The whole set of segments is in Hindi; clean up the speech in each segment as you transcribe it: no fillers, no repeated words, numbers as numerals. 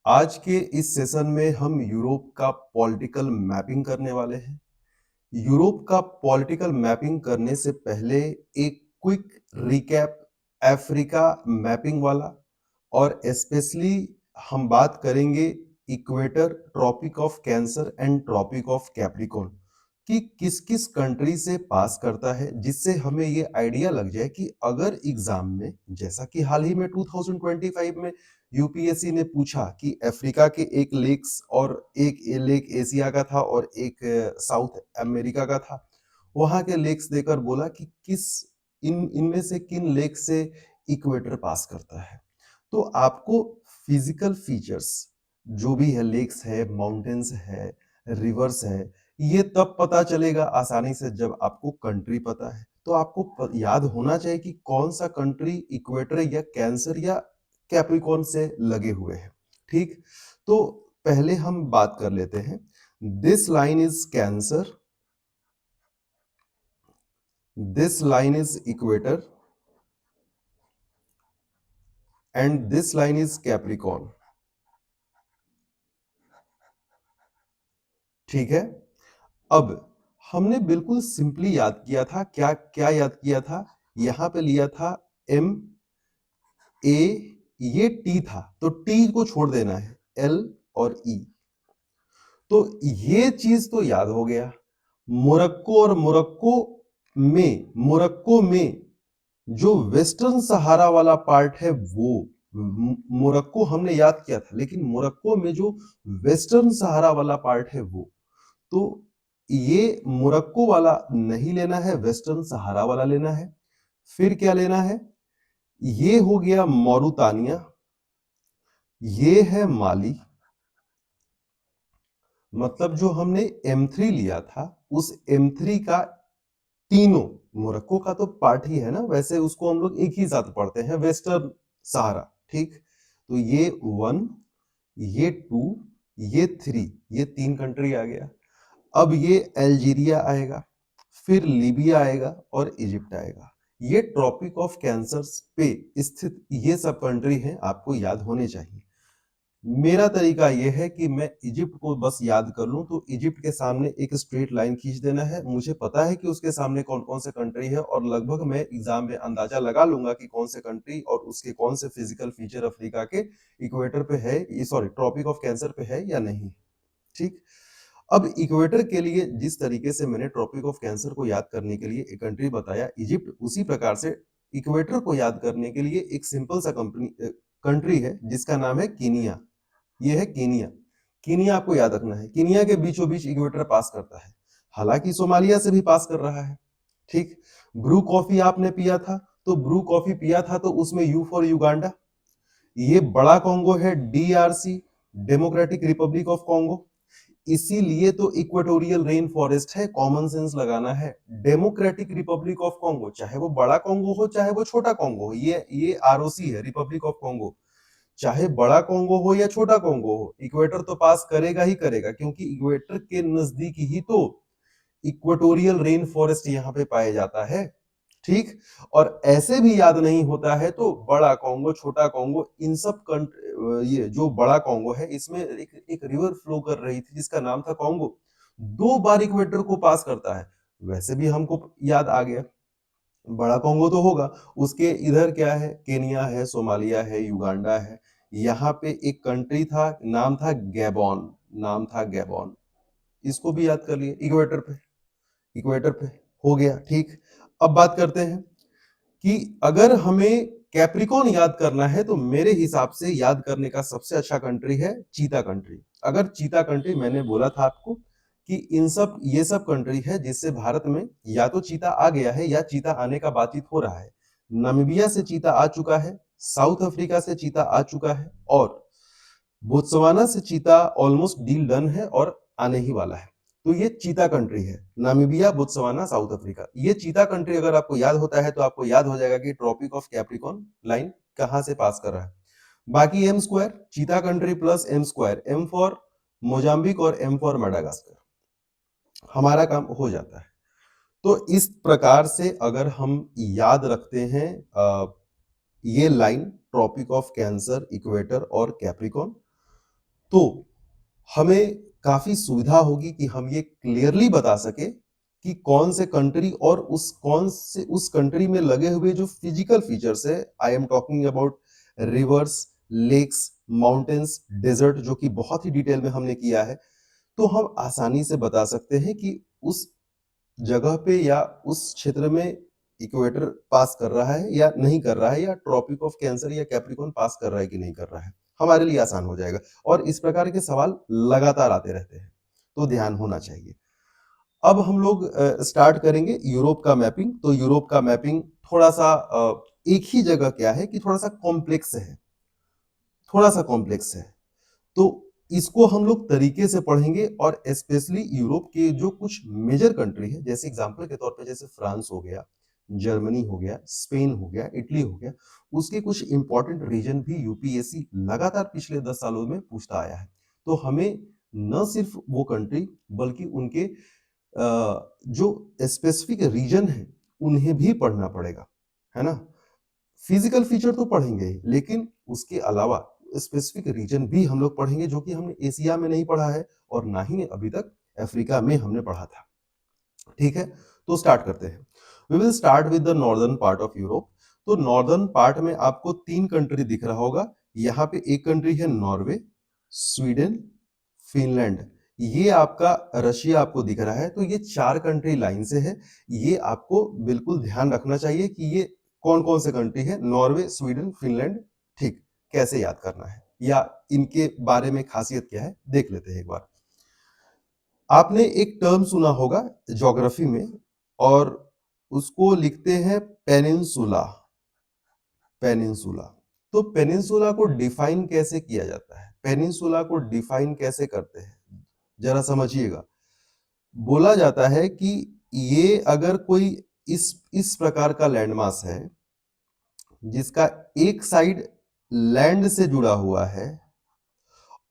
आज के इस सेशन में हम यूरोप का पॉलिटिकल मैपिंग करने वाले हैं। यूरोप का पॉलिटिकल मैपिंग करने से पहले एक क्विक रिकैप अफ्रीका मैपिंग वाला और स्पेशली हम बात करेंगे equator, Tropic of Cancer and Tropic of Capricorn कि किस किस कंट्री से पास करता है, जिससे हमें ये आइडिया लग जाए कि अगर एग्जाम में, जैसा कि हाल ही में 2025 में यूपीएससी ने पूछा कि अफ्रीका के एक लेक्स और एक लेक एशिया का था और एक साउथ अमेरिका का था। वहां के लेक्स देकर बोला कि किस इनमें से किन लेक से इक्वेटर पास करता है। तो आपको फिजिकल फीचर्स जो भी है, लेक्स है, माउंटेन्स है, रिवर्स है, ये तब पता चलेगा आसानी से जब आपको कंट्री पता है। तो आपको याद होना चाहिए कि कौन सा कंट्री इक्वेटर या कैंसर या कैप्रिकॉर्न से लगे हुए हैं। ठीक, तो पहले हम बात कर लेते हैं। This line is cancer, this line is equator and this line is Capricorn. ठीक है, अब हमने बिल्कुल सिंपली याद किया था, क्या क्या याद किया था, यहां पे लिया था एम ए, ये टी था तो टी को छोड़ देना है, एल और ई। तो ये चीज तो याद हो गया। मोरक्को और मोरक्को में जो वेस्टर्न सहारा वाला पार्ट है वो मोरक्को हमने याद किया था, लेकिन मोरक्को में जो वेस्टर्न सहारा वाला पार्ट है वो, तो ये मोरक्को वाला नहीं लेना है, वेस्टर्न सहारा वाला लेना है। फिर क्या लेना है, ये हो गया मौरुतानिया, ये है माली। मतलब जो हमने M3 लिया था, उस M3 का तीनों, मोरक्को का तो पार्ट ही है ना, वैसे उसको हम लोग एक ही साथ पढ़ते हैं, वेस्टर्न सहारा। ठीक, तो ये 1, ये 2, ये 3, ये 3 कंट्री आ गया। अब ये अल्जीरिया आएगा, फिर लीबिया आएगा और इजिप्ट आएगा। ये ट्रॉपिक ऑफ कैंसर पे स्थित ये सब कंट्री हैं, आपको याद होने चाहिए। मेरा तरीका यह है कि मैं इजिप्ट को बस याद कर लूं, तो इजिप्ट के सामने एक स्ट्रेट लाइन खींच देना है। मुझे पता है कि उसके सामने कौन कौन से कंट्री है और लगभग मैं एग्जाम में अंदाजा लगा लूंगा कि कौन से कंट्री और उसके कौन से फिजिकल फीचर अफ्रीका के इक्वेटर पे है, सॉरी ट्रॉपिक ऑफ कैंसर पे है या नहीं। ठीक, अब इक्वेटर के लिए जिस तरीके से मैंने ट्रॉपिक ऑफ कैंसर को याद करने के लिए एक कंट्री बताया इजिप्ट, उसी प्रकार से इक्वेटर को याद करने के लिए एक सिंपल सा कंट्री है जिसका नाम है कीनिया। ये है कीनिया। कीनिया आपको याद रखना है, कीनिया के बीचों बीच इक्वेटर पास करता है, हालांकि सोमालिया से भी पास कर रहा है। ठीक, ब्रू कॉफी आपने पिया था, तो ब्रू कॉफी पिया था तो उसमें यू फॉर युगांडा। ये बड़ा कॉन्गो है, DRC, democratic Republic of Congo. इसीलिए तो इक्वेटोरियल रेन फॉरेस्ट है, कॉमन सेंस लगाना है। डेमोक्रेटिक रिपब्लिक ऑफ कॉन्गो, चाहे वो बड़ा कॉन्गो हो चाहे वो छोटा कॉन्गो हो, ये आरओसी है, रिपब्लिक ऑफ कॉन्गो। चाहे बड़ा कॉन्गो हो या छोटा कॉन्गो हो, इक्वेटर तो पास करेगा ही करेगा, क्योंकि इक्वेटर के नजदीक ही तो इक्वेटोरियल रेन फॉरेस्ट यहाँ पे पाया जाता है। ठीक, और ऐसे भी याद नहीं होता है तो बड़ा कॉन्गो, छोटा कॉन्गो, इन सब ये जो बड़ा कॉन्गो है इसमें एक रिवर फ्लो कर रही थी जिसका नाम था कॉन्गो, 2 बार इक्वेटर को पास करता है। वैसे भी हमको याद आ गया, बड़ा कॉन्गो तो होगा, उसके इधर क्या है, केनिया है, सोमालिया है, युगांडा है। यहाँ पे एक कंट्री था, नाम था गैबॉन, नाम था गैबॉन। इसको भी याद कर लिए, इक्वेटर पे, इक्वेटर पे हो गया। ठीक, अब बात करते हैं कि अगर हमें कैप्रिकॉर्न याद करना है तो मेरे हिसाब से याद करने का सबसे अच्छा कंट्री है चीता कंट्री। अगर चीता कंट्री, मैंने बोला था आपको कि इन सब ये सब कंट्री है जिससे भारत में या तो चीता आ गया है या चीता आने का बातचीत हो रहा है। नामीबिया से चीता आ चुका है, साउथ अफ्रीका से चीता आ चुका है, और बोत्सवाना से चीता ऑलमोस्ट डील डन है और आने ही वाला है। तो ये चीता कंट्री है, नामीबिया, बोत्सवाना, साउथ अफ्रीका। ये चीता कंट्री अगर आपको याद होता है तो आपको याद हो जाएगा कि ट्रॉपिक ऑफ कैप्रिकॉर्न लाइन कहां से पास कर रहा है। बाकी एम स्क्वायर, चीता country plus M square, M for Mozambique और एम फॉर मेडागास्कर, हमारा काम हो जाता है। तो इस प्रकार से अगर हम याद रखते हैं ये line, Tropic of Cancer, equator और कैप्रिकॉर्न, तो हमें काफी सुविधा होगी कि हम ये क्लियरली बता सके कि कौन से कंट्री और उस कंट्री में लगे हुए जो फिजिकल फीचर्स है, I am talking about rivers, lakes, mountains, desert, जो कि बहुत ही डिटेल में हमने किया है, तो हम आसानी से बता सकते हैं कि उस जगह पे या उस क्षेत्र में इक्वेटर पास कर रहा है या नहीं कर रहा है, या ट्रॉपिक ऑफ कैंसर या कैप्रिकॉर्न पास कर रहा है कि नहीं कर रहा है। हमारे लिए आसान हो जाएगा और इस प्रकार के सवाल लगातार आते रहते हैं, तो ध्यान होना चाहिए। अब हम लोग स्टार्ट करेंगे यूरोप का मैपिंग। तो यूरोप का मैपिंग थोड़ा-सा एक ही जगह क्या है कि थोड़ा-सा कॉम्प्लेक्स है, थोड़ा-सा कॉम्प्लेक्स है। तो इसको हम लोग तरीके से पढ़ेंगे और स्पेशली यूरोप के जो कुछ मेजर कंट्री है, जैसे एग्जांपल के तौर पे जैसे फ्रांस हो गया, जर्मनी हो गया, स्पेन हो गया, इटली हो गया, उसके कुछ इंपॉर्टेंट रीजन भी यूपीएससी लगातार पिछले 10 सालों में पूछता आया है। तो हमें न सिर्फ वो कंट्री बल्कि उनके जो स्पेसिफिक रीजन है उन्हें भी पढ़ना पड़ेगा, है ना? फिजिकल फीचर तो पढ़ेंगे ही, लेकिन उसके अलावा स्पेसिफिक रीजन भी हम लोग पढ़ेंगे, जो कि हमने एशिया में नहीं पढ़ा है और ना ही अभी तक अफ्रीका में हमने पढ़ा था। ठीक है, तो स्टार्ट करते हैं। We will start with the northern part of Europe. तो नॉर्दर्न पार्ट में आपको 3 कंट्री दिख रहा होगा। यहाँ पे एक कंट्री है नॉर्वे, स्वीडन, फिनलैंड। ये आपका रशिया आपको दिख रहा है, तो ये 4 कंट्री लाइन से है। ये आपको बिल्कुल ध्यान रखना चाहिए कि ये कौन-कौन से कंट्री है, नॉर्वे, स्वीडन, फिनलैंड, ठीक, कैसे याद करना है या इनके बारे में खासियत क्या है, देख लेते हैं एक बार। आपने एक टर्म सुना होगा ज्योग्राफी में और उसको लिखते हैं पेनिनसुला, पेनिनसुला। तो पेनिनसुला को डिफाइन कैसे किया जाता है? पेनिनसुला को डिफाइन कैसे करते हैं? जरा समझिएगा। बोला जाता है कि ये अगर कोई इस प्रकार का लैंडमास है, जिसका एक साइड लैंड से जुड़ा हुआ है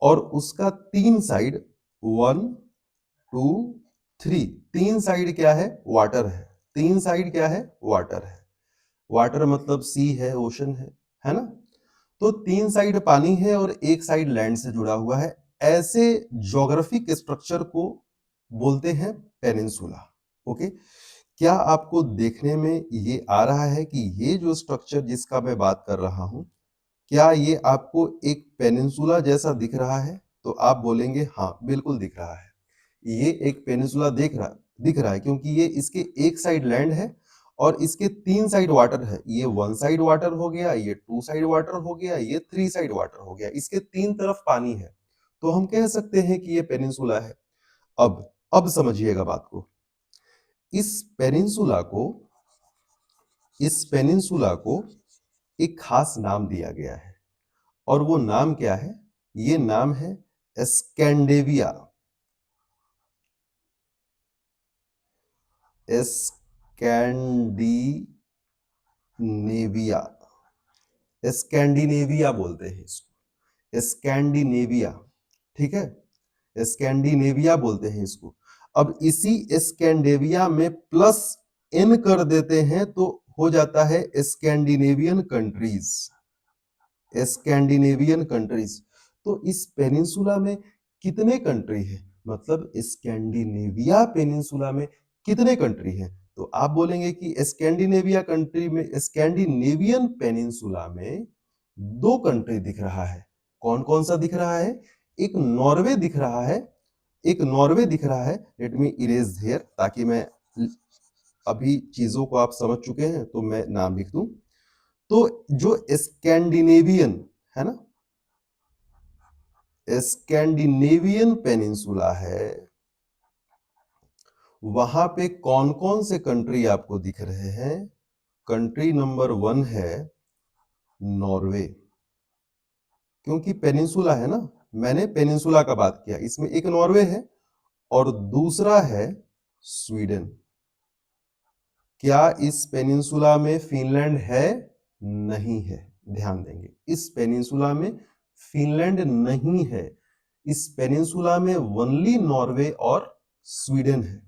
और उसका 3 साइड 1, 2, 3, 3 साइड क्या है? वाटर है। 3 साइड क्या है? वाटर है। वाटर मतलब सी है, ओशन है ना? तो 3 साइड पानी है और एक साइड लैंड से जुड़ा हुआ है। ऐसे ज्योग्राफिक स्ट्रक्चर को बोलते हैं पेनिनसुला। ओके, क्या आपको देखने में ये आ रहा है कि ये जो स्ट्रक्चर जिसका मैं बात कर रहा हूं, क्या ये आपको एक पेनिनसुला जैसा दिख रहा है? तो आप बोलेंगे हाँ, बिल्कुल दिख रहा है। ये एक पेनिनसुला दिख रहा है क्योंकि ये इसके एक साइड लैंड है और इसके 3 साइड वाटर है। ये 1 साइड वाटर हो गया, ये 2 साइड वाटर हो गया, ये 3 साइड वाटर हो गया। इसके 3 तरफ पानी है। तो हम कह सकते हैं कि ये पेनिनसुला है। अब समझिएगा बात को। इस पेनिनसुला को इस पेनिनसुला को एक खास नाम दिया गया है और वो नाम क्या है? ये नाम है स्कैंडेविया। स्कैंडिनेविया, स्कैंडिनेविया बोलते हैं इसको, स्कैंडिनेविया। ठीक है, स्कैंडिनेविया बोलते हैं इसको। अब इसी स्कैंडेविया में प्लस एन कर देते हैं तो हो जाता है स्कैंडिनेवियन कंट्रीज, स्कैंडिनेवियन कंट्रीज। तो इस पेनिनसुला में कितने कंट्री है? मतलब स्कैंडिनेविया पेनिनसुला में कितने कंट्री है? तो आप बोलेंगे कि स्कैंडिनेविया कंट्री में, स्कैंडिनेवियन पेनिनसुला में 2 कंट्री दिख रहा है। कौन-कौन सा दिख रहा है? एक नॉर्वे दिख रहा है, एक नॉर्वे दिख रहा है। लेट मी इरेज हियर ताकि मैं अभी चीजों को आप समझ चुके हैं तो मैं नाम लिख दूं। तो जो स्कैंडिनेवियन है ना, स्कैंडिनेवियन पेनिनसुला है, वहां पे कौन कौन से कंट्री आपको दिख रहे हैं? कंट्री नंबर 1 है नॉर्वे, क्योंकि पेनिनसुला है ना, मैंने पेनिनसुला का बात किया, इसमें एक नॉर्वे है और दूसरा है स्वीडन। क्या इस पेनिनसुला में फिनलैंड है? नहीं है। ध्यान देंगे, इस पेनिनसुला में फिनलैंड नहीं है। इस पेनिनसुला में ओनली नॉर्वे और स्वीडन है।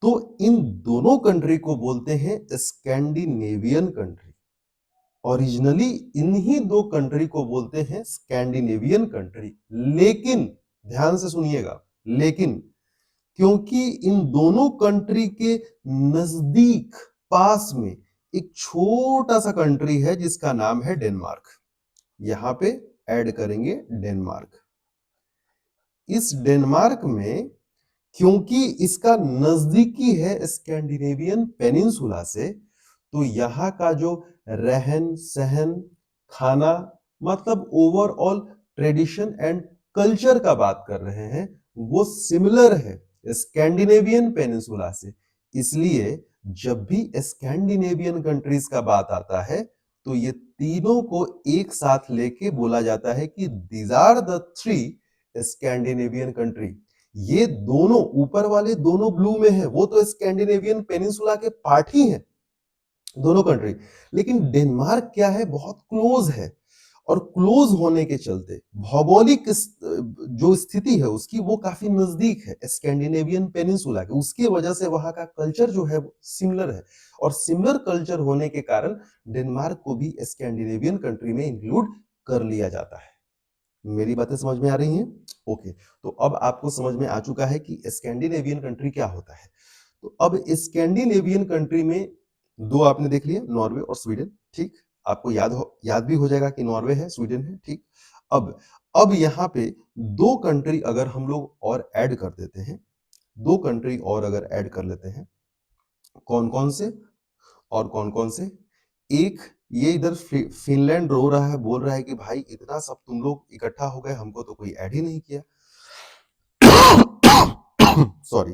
तो इन दोनों कंट्री को बोलते हैं स्कैंडिनेवियन कंट्री। ओरिजिनली इन्हीं दो कंट्री को बोलते हैं स्कैंडिनेवियन कंट्री। लेकिन ध्यान से सुनिएगा, लेकिन क्योंकि इन दोनों कंट्री के नजदीक पास में एक छोटा सा कंट्री है जिसका नाम है डेनमार्क, यहां पे ऐड करेंगे डेनमार्क। इस डेनमार्क में क्योंकि इसका नजदीकी है स्कैंडिनेवियन पेनिनसुला से, तो यहाँ का जो रहन सहन, खाना, मतलब ओवरऑल ट्रेडिशन एंड कल्चर का बात कर रहे हैं, वो सिमिलर है स्कैंडिनेवियन पेनिनसुला से। इसलिए जब भी स्कैंडिनेवियन कंट्रीज का बात आता है तो ये तीनों को एक साथ लेके बोला जाता है कि these are the three Scandinavian country. ये दोनों ऊपर वाले दोनों ब्लू में है, वो तो स्कैंडिनेवियन पेनिनसुला के पार्ट ही हैं दोनों कंट्री। लेकिन डेनमार्क क्या है, बहुत क्लोज है, और क्लोज होने के चलते भौगोलिक जो स्थिति है उसकी, वो काफी नजदीक है स्कैंडिनेवियन पेनिनसुला के, उसकी वजह से वहां का कल्चर जो है सिमिलर है, और सिमिलर कल्चर होने के कारण डेनमार्क को भी स्कैंडिनेवियन कंट्री में इंक्लूड कर लिया जाता है। मेरी बातें समझ में आ रही हैं? ओके, तो अब आपको समझ में आ चुका है कि स्कैंडिनेवियन कंट्री क्या होता है। तो अब स्कैंडिनेवियन कंट्री में दो आपने देख लिया, नॉर्वे और स्वीडन, ठीक। आपको याद भी हो जाएगा कि नॉर्वे है, स्वीडन है, ठीक। अब यहाँ पे दो कंट्री अगर हम लोग और ऐड कर देते हैं, दो कंट्री और अगर ऐड कर लेते हैं, कौन कौन से और कौन कौन से? एक ये इधर फिनलैंड रो रहा है, बोल रहा है कि भाई इतना सब तुम लोग इकट्ठा हो गए, हमको तो कोई ऐड ही नहीं किया। सॉरी।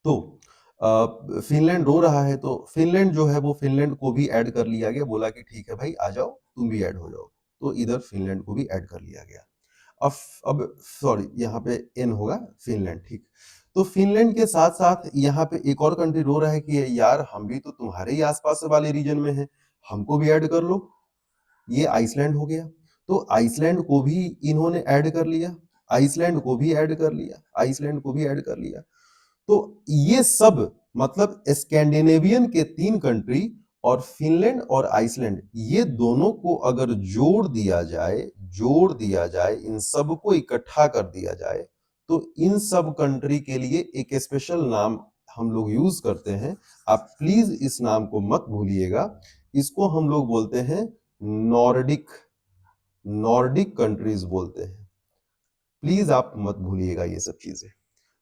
तो फिनलैंड रो रहा है, तो फिनलैंड जो है वो फिनलैंड को भी ऐड कर लिया गया, बोला कि ठीक है भाई आ जाओ, तुम भी ऐड हो जाओ, तो इधर फिनलैंड को भी ऐड कर लिया गया। अब सॉरी, यहाँ पे एन होगा फिनलैंड, ठीक। तो फिनलैंड के साथ साथ यहाँ पे एक और कंट्री रो रहा है कि यार हम भी तो तुम्हारे ही आसपास वाले रीजन में हैं, हमको भी ऐड कर लो। ये आइसलैंड हो गया। तो आइसलैंड को भी इन्होंने ऐड कर लिया, आइसलैंड को भी ऐड कर लिया, आइसलैंड को भी ऐड कर लिया। तो ये सब मतलब स्कैंडिनेवियन के तीन कंट्री और फिनलैंड और आइसलैंड, ये दोनों को अगर जोड़ दिया जाए, इन सब को इकट्ठा कर दिया जाए, तो इन सब कंट्री के लिए एक स्पेशल नाम हम लोग यूज करते हैं। आप प्लीज इस नाम को मत भूलिएगा, इसको हम लोग बोलते हैं नॉर्डिक, नॉर्डिक कंट्रीज बोलते हैं। प्लीज आप मत भूलिएगा ये सब चीजें,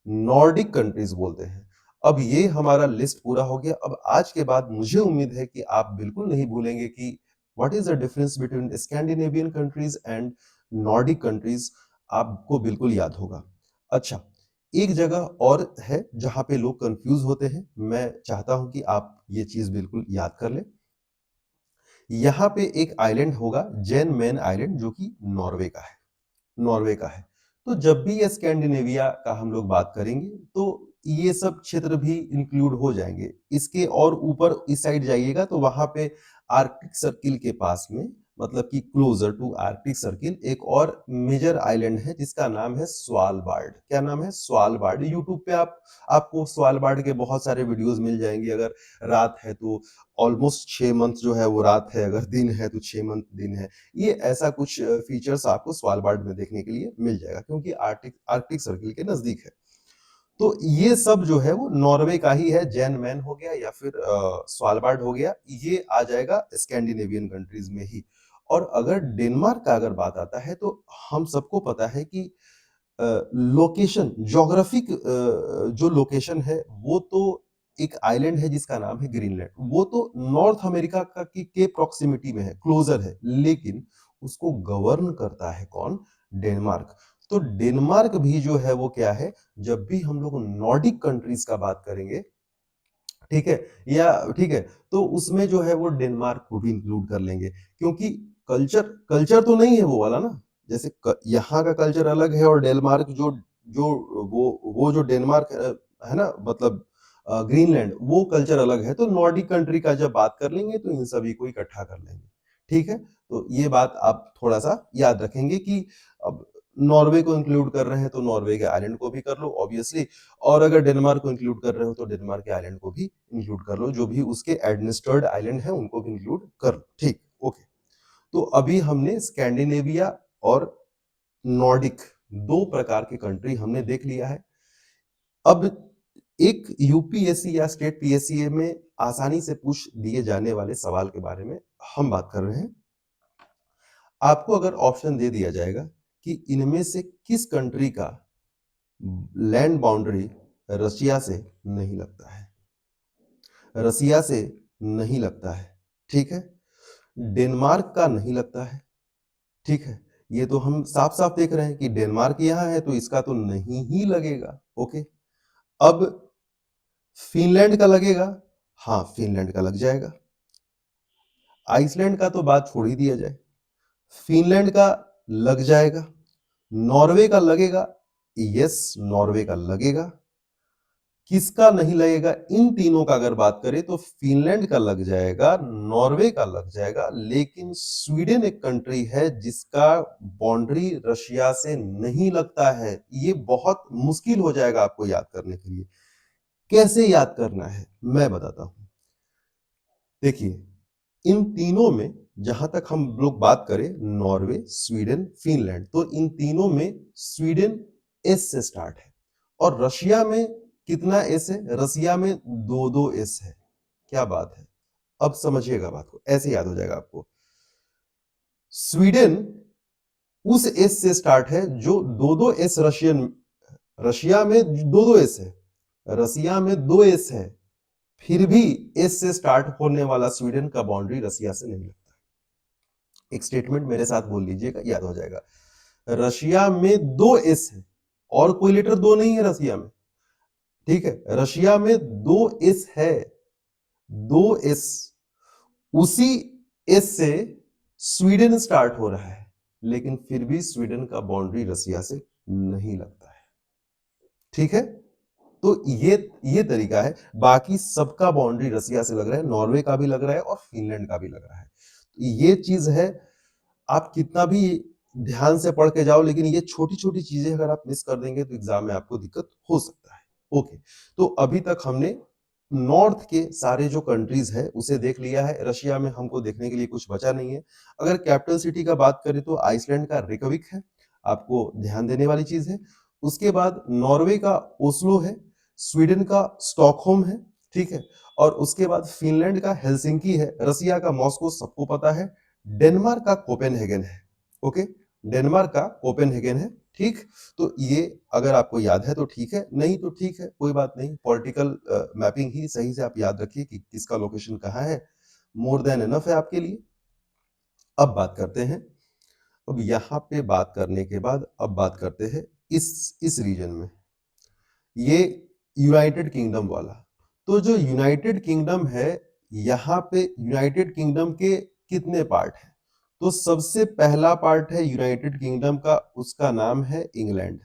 नॉर्डिक कंट्रीज बोलते हैं। अब ये हमारा लिस्ट पूरा हो गया। अब आज के बाद मुझे उम्मीद है कि आप बिल्कुल नहीं भूलेंगे कि what is the difference between Scandinavian countries and Nordic countries, आपको बिल्कुल याद होगा। अच्छा, एक जगह और है जहां पे लोग कंफ्यूज होते हैं, मैं चाहता हूं कि आप ये चीज बिल्कुल याद कर ले। यहाँ पे एक आइलैंड होगा, जैन मैन आइलैंड, जो कि नॉर्वे का है, नॉर्वे का है। तो जब भी स्कैंडिनेविया का हम लोग बात करेंगे तो ये सब क्षेत्र भी इंक्लूड हो जाएंगे। इसके और ऊपर इस साइड जाइएगा तो वहां पे आर्कटिक सर्किल के पास में, मतलब कि क्लोजर टू आर्कटिक सर्किल, एक और मेजर आइलैंड है जिसका नाम है स्वालबार्ड। क्या नाम है? स्वालबार्ड। यूट्यूब पे आपको स्वालबार्ड के बहुत सारे वीडियोस मिल जाएंगे। अगर रात है तो ऑलमोस्ट 6 मंथ जो है वो रात है, अगर दिन है तो 6 मंथ दिन है। ये ऐसा कुछ फीचर्स आपको स्वालबार्ड में देखने के लिए मिल जाएगा, क्योंकि आर्कटिक आर्कटिक सर्किल के नजदीक है। तो ये सब जो है वो नॉर्वे का ही है, जैन मैन हो गया या फिर स्वालबार्ड हो गया, ये आ जाएगा स्कैंडिनेवियन कंट्रीज में ही। और अगर डेनमार्क का अगर बात आता है तो हम सबको पता है कि लोकेशन, ज्योग्राफिक जो लोकेशन है वो तो एक आइलैंड है जिसका नाम है ग्रीनलैंड। वो तो नॉर्थ अमेरिका का के प्रॉक्सिमिटी में है, क्लोजर है, लेकिन उसको गवर्न करता है कौन? डेनमार्क। तो डेनमार्क भी जो है वो क्या है, जब भी हम लोग नॉर्डिक कंट्रीज का बात करेंगे, ठीक है, या ठीक है, तो उसमें जो है वो डेनमार्क को भी इंक्लूड कर लेंगे, क्योंकि कल्चर कल्चर तो नहीं है वो वाला ना। जैसे यहाँ का कल्चर अलग है, और डेनमार्क जो जो वो जो डेनमार्क है ना, मतलब ग्रीनलैंड, वो कल्चर अलग है। तो नॉर्डिक कंट्री का जब बात कर लेंगे तो इन सभी को इकट्ठा कर लेंगे, ठीक है। तो ये बात आप थोड़ा सा याद रखेंगे कि अब नॉर्वे को इंक्लूड कर रहे हैं तो नॉर्वे के आइलैंड को भी कर लो ऑब्वियसली, और अगर डेनमार्क को इंक्लूड कर रहे हो तो डेनमार्क के आइलैंड को भी इंक्लूड कर लो, जो भी उसके एडमिनिस्ट्रेटेड आइलैंड है उनको भी इंक्लूड कर लो, ठीक, ओके। तो अभी हमने स्कैंडिनेविया और नॉर्डिक दो प्रकार की कंट्री हमने देख लिया है। अब एक यूपीएससी या स्टेट पीएससी में आसानी से पूछ दिए जाने वाले सवाल के बारे में हम बात कर रहे हैं। आपको अगर ऑप्शन दे दिया जाएगा कि इनमें से किस कंट्री का लैंड बाउंड्री रशिया से नहीं लगता है, रसिया से नहीं लगता है, ठीक है, डेनमार्क का नहीं लगता है, ठीक है, ये तो हम साफ साफ देख रहे हैं कि डेनमार्क यहाँ है तो इसका तो नहीं ही लगेगा, ओके। अब फिनलैंड का लगेगा, हाँ फिनलैंड का लग जाएगा। आइसलैंड का तो बात छोड़ ही दिया जाए, फिनलैंड का लग जाएगा। नॉर्वे का लगेगा, यस नॉर्वे का लगेगा। किसका नहीं लगेगा, इन तीनों का अगर बात करें तो फिनलैंड का लग जाएगा, नॉर्वे का लग जाएगा, लेकिन स्वीडन एक कंट्री है जिसका बाउंड्री रशिया से नहीं लगता है। ये बहुत मुश्किल हो जाएगा आपको याद करने के लिए। कैसे याद करना है मैं बताता हूं। देखिए, इन तीनों में जहां तक हम लोग बात करें, नॉर्वे, स्वीडन, फिनलैंड, तो इन तीनों में स्वीडन एस से स्टार्ट है और रशिया में कितना एस है, रसिया में दो दो एस है। क्या बात है, अब समझिएगा बात को, ऐसे याद हो जाएगा आपको। स्वीडन उस एस से स्टार्ट है जो दो दो एस रशियन, रशिया में दो दो एस है, रसिया में दो एस है, फिर भी एस से स्टार्ट होने वाला स्वीडन का बाउंड्री रसिया से नहीं लगता। एक स्टेटमेंट मेरे साथ बोल लीजिएगा, याद हो जाएगा। रशिया में दो एस है और कोई लेटर दो नहीं है रसिया में, ठीक है, रशिया में दो एस है, दो एस, उसी एस से स्वीडन स्टार्ट हो रहा है, लेकिन फिर भी स्वीडन का बाउंड्री रसिया से नहीं लगता है, ठीक है। तो ये तरीका है, बाकी सबका बाउंड्री रसिया से लग रहा है, नॉर्वे का भी लग रहा है और फिनलैंड का भी लग रहा है। ये चीज है, आप कितना भी ध्यान से पढ़ के जाओ, लेकिन ये छोटी-छोटी चीजें अगर आप मिस कर देंगे तो एग्जाम में आपको दिक्कत हो सकता है। ओके, तो अभी तक हमने नॉर्थ के सारे जो कंट्रीज है उसे देख लिया है। रशिया में हमको देखने के लिए कुछ बचा नहीं है। अगर कैपिटल सिटी का बात करें तो आइसलैंड का रेकविक है, आपको ध्यान देने वाली चीज है। उसके बाद नॉर्वे का ओस्लो है, स्वीडन का स्टॉकहोम है, ठीक है, और उसके बाद फिनलैंड का हेलसिंकी है, रसिया का मॉस्को सबको पता है, डेनमार्क का कोपेनहेगन है, ओके, डेनमार्क का कोपेनहेगन है, ठीक। तो ये अगर आपको याद है तो ठीक है, नहीं तो ठीक है, कोई बात नहीं, पॉलिटिकल मैपिंग ही सही से आप याद रखिए कि किसका लोकेशन कहाँ है, मोर देन इनफ है आपके लिए। अब बात करते हैं, अब यहाँ पे बात करने के बाद अब बात करते हैं इस रीजन में, ये यूनाइटेड किंगडम वाला। तो जो यूनाइटेड किंगडम है, यहाँ पे यूनाइटेड किंगडम के कितने पार्ट हैं? तो सबसे पहला पार्ट है यूनाइटेड किंगडम का, उसका नाम है इंग्लैंड।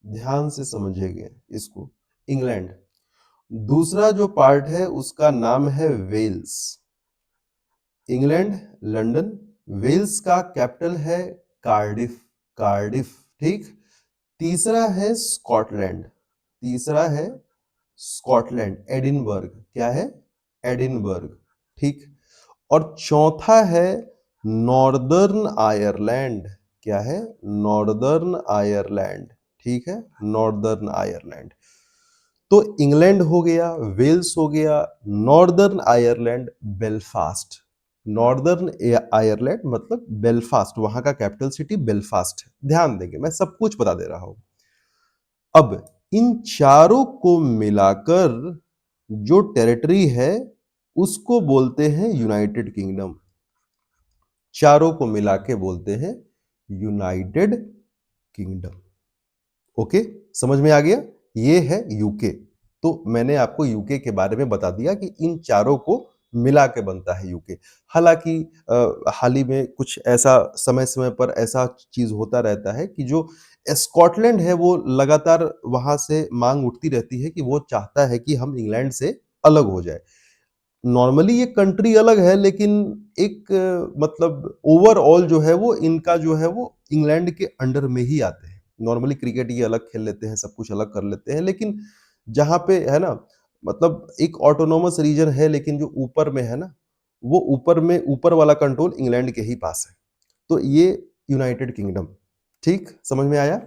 ध्यान से समझिएगा इसको, इंग्लैंड। दूसरा जो पार्ट है उसका नाम है वेल्स। इंग्लैंड, लंदन, वेल्स का कैपिटल है कार्डिफ, कार्डिफ, ठीक। तीसरा है स्कॉटलैंड, तीसरा है स्कॉटलैंड, एडिनबर्ग, क्या है, एडिनबर्ग, ठीक। और चौथा है नॉर्दर्न आयरलैंड, क्या है, नॉर्दर्न आयरलैंड, ठीक है, नॉर्दर्न आयरलैंड। तो इंग्लैंड हो गया, वेल्स हो गया, northern Ireland, Belfast. Northern Ireland मतलब बेलफास्ट, वहां का कैपिटल सिटी बेलफास्ट है, ध्यान देंगे, मैं सब कुछ बता दे रहा हूं। अब इन चारों को मिलाकर जो टेरिटरी है उसको बोलते हैं यूनाइटेड किंगडम। चारों को मिला के बोलते हैं यूनाइटेड किंगडम। ओके, समझ में आ गया, ये है यूके। तो मैंने आपको यूके के बारे में बता दिया कि इन चारों को मिला के बनता है यूके। हालांकि हाल ही में कुछ ऐसा समय समय पर ऐसा चीज होता रहता है कि जो स्कॉटलैंड है वो लगातार वहां से मांग उठती रहती है कि वो चाहता है कि हम इंग्लैंड से अलग हो जाए। नॉर्मली ये कंट्री अलग है, लेकिन एक मतलब ओवरऑल जो है वो इनका जो है वो इंग्लैंड के अंडर में ही आते हैं। नॉर्मली क्रिकेट ये अलग खेल लेते हैं, सब कुछ अलग कर लेते हैं, लेकिन जहाँ पे है ना, मतलब एक ऑटोनॉमस रीजन है, लेकिन जो ऊपर में है ना, वो ऊपर में ऊपर वाला कंट्रोल इंग्लैंड के ही पास है। तो ये यूनाइटेड किंगडम, ठीक? समझ में आया?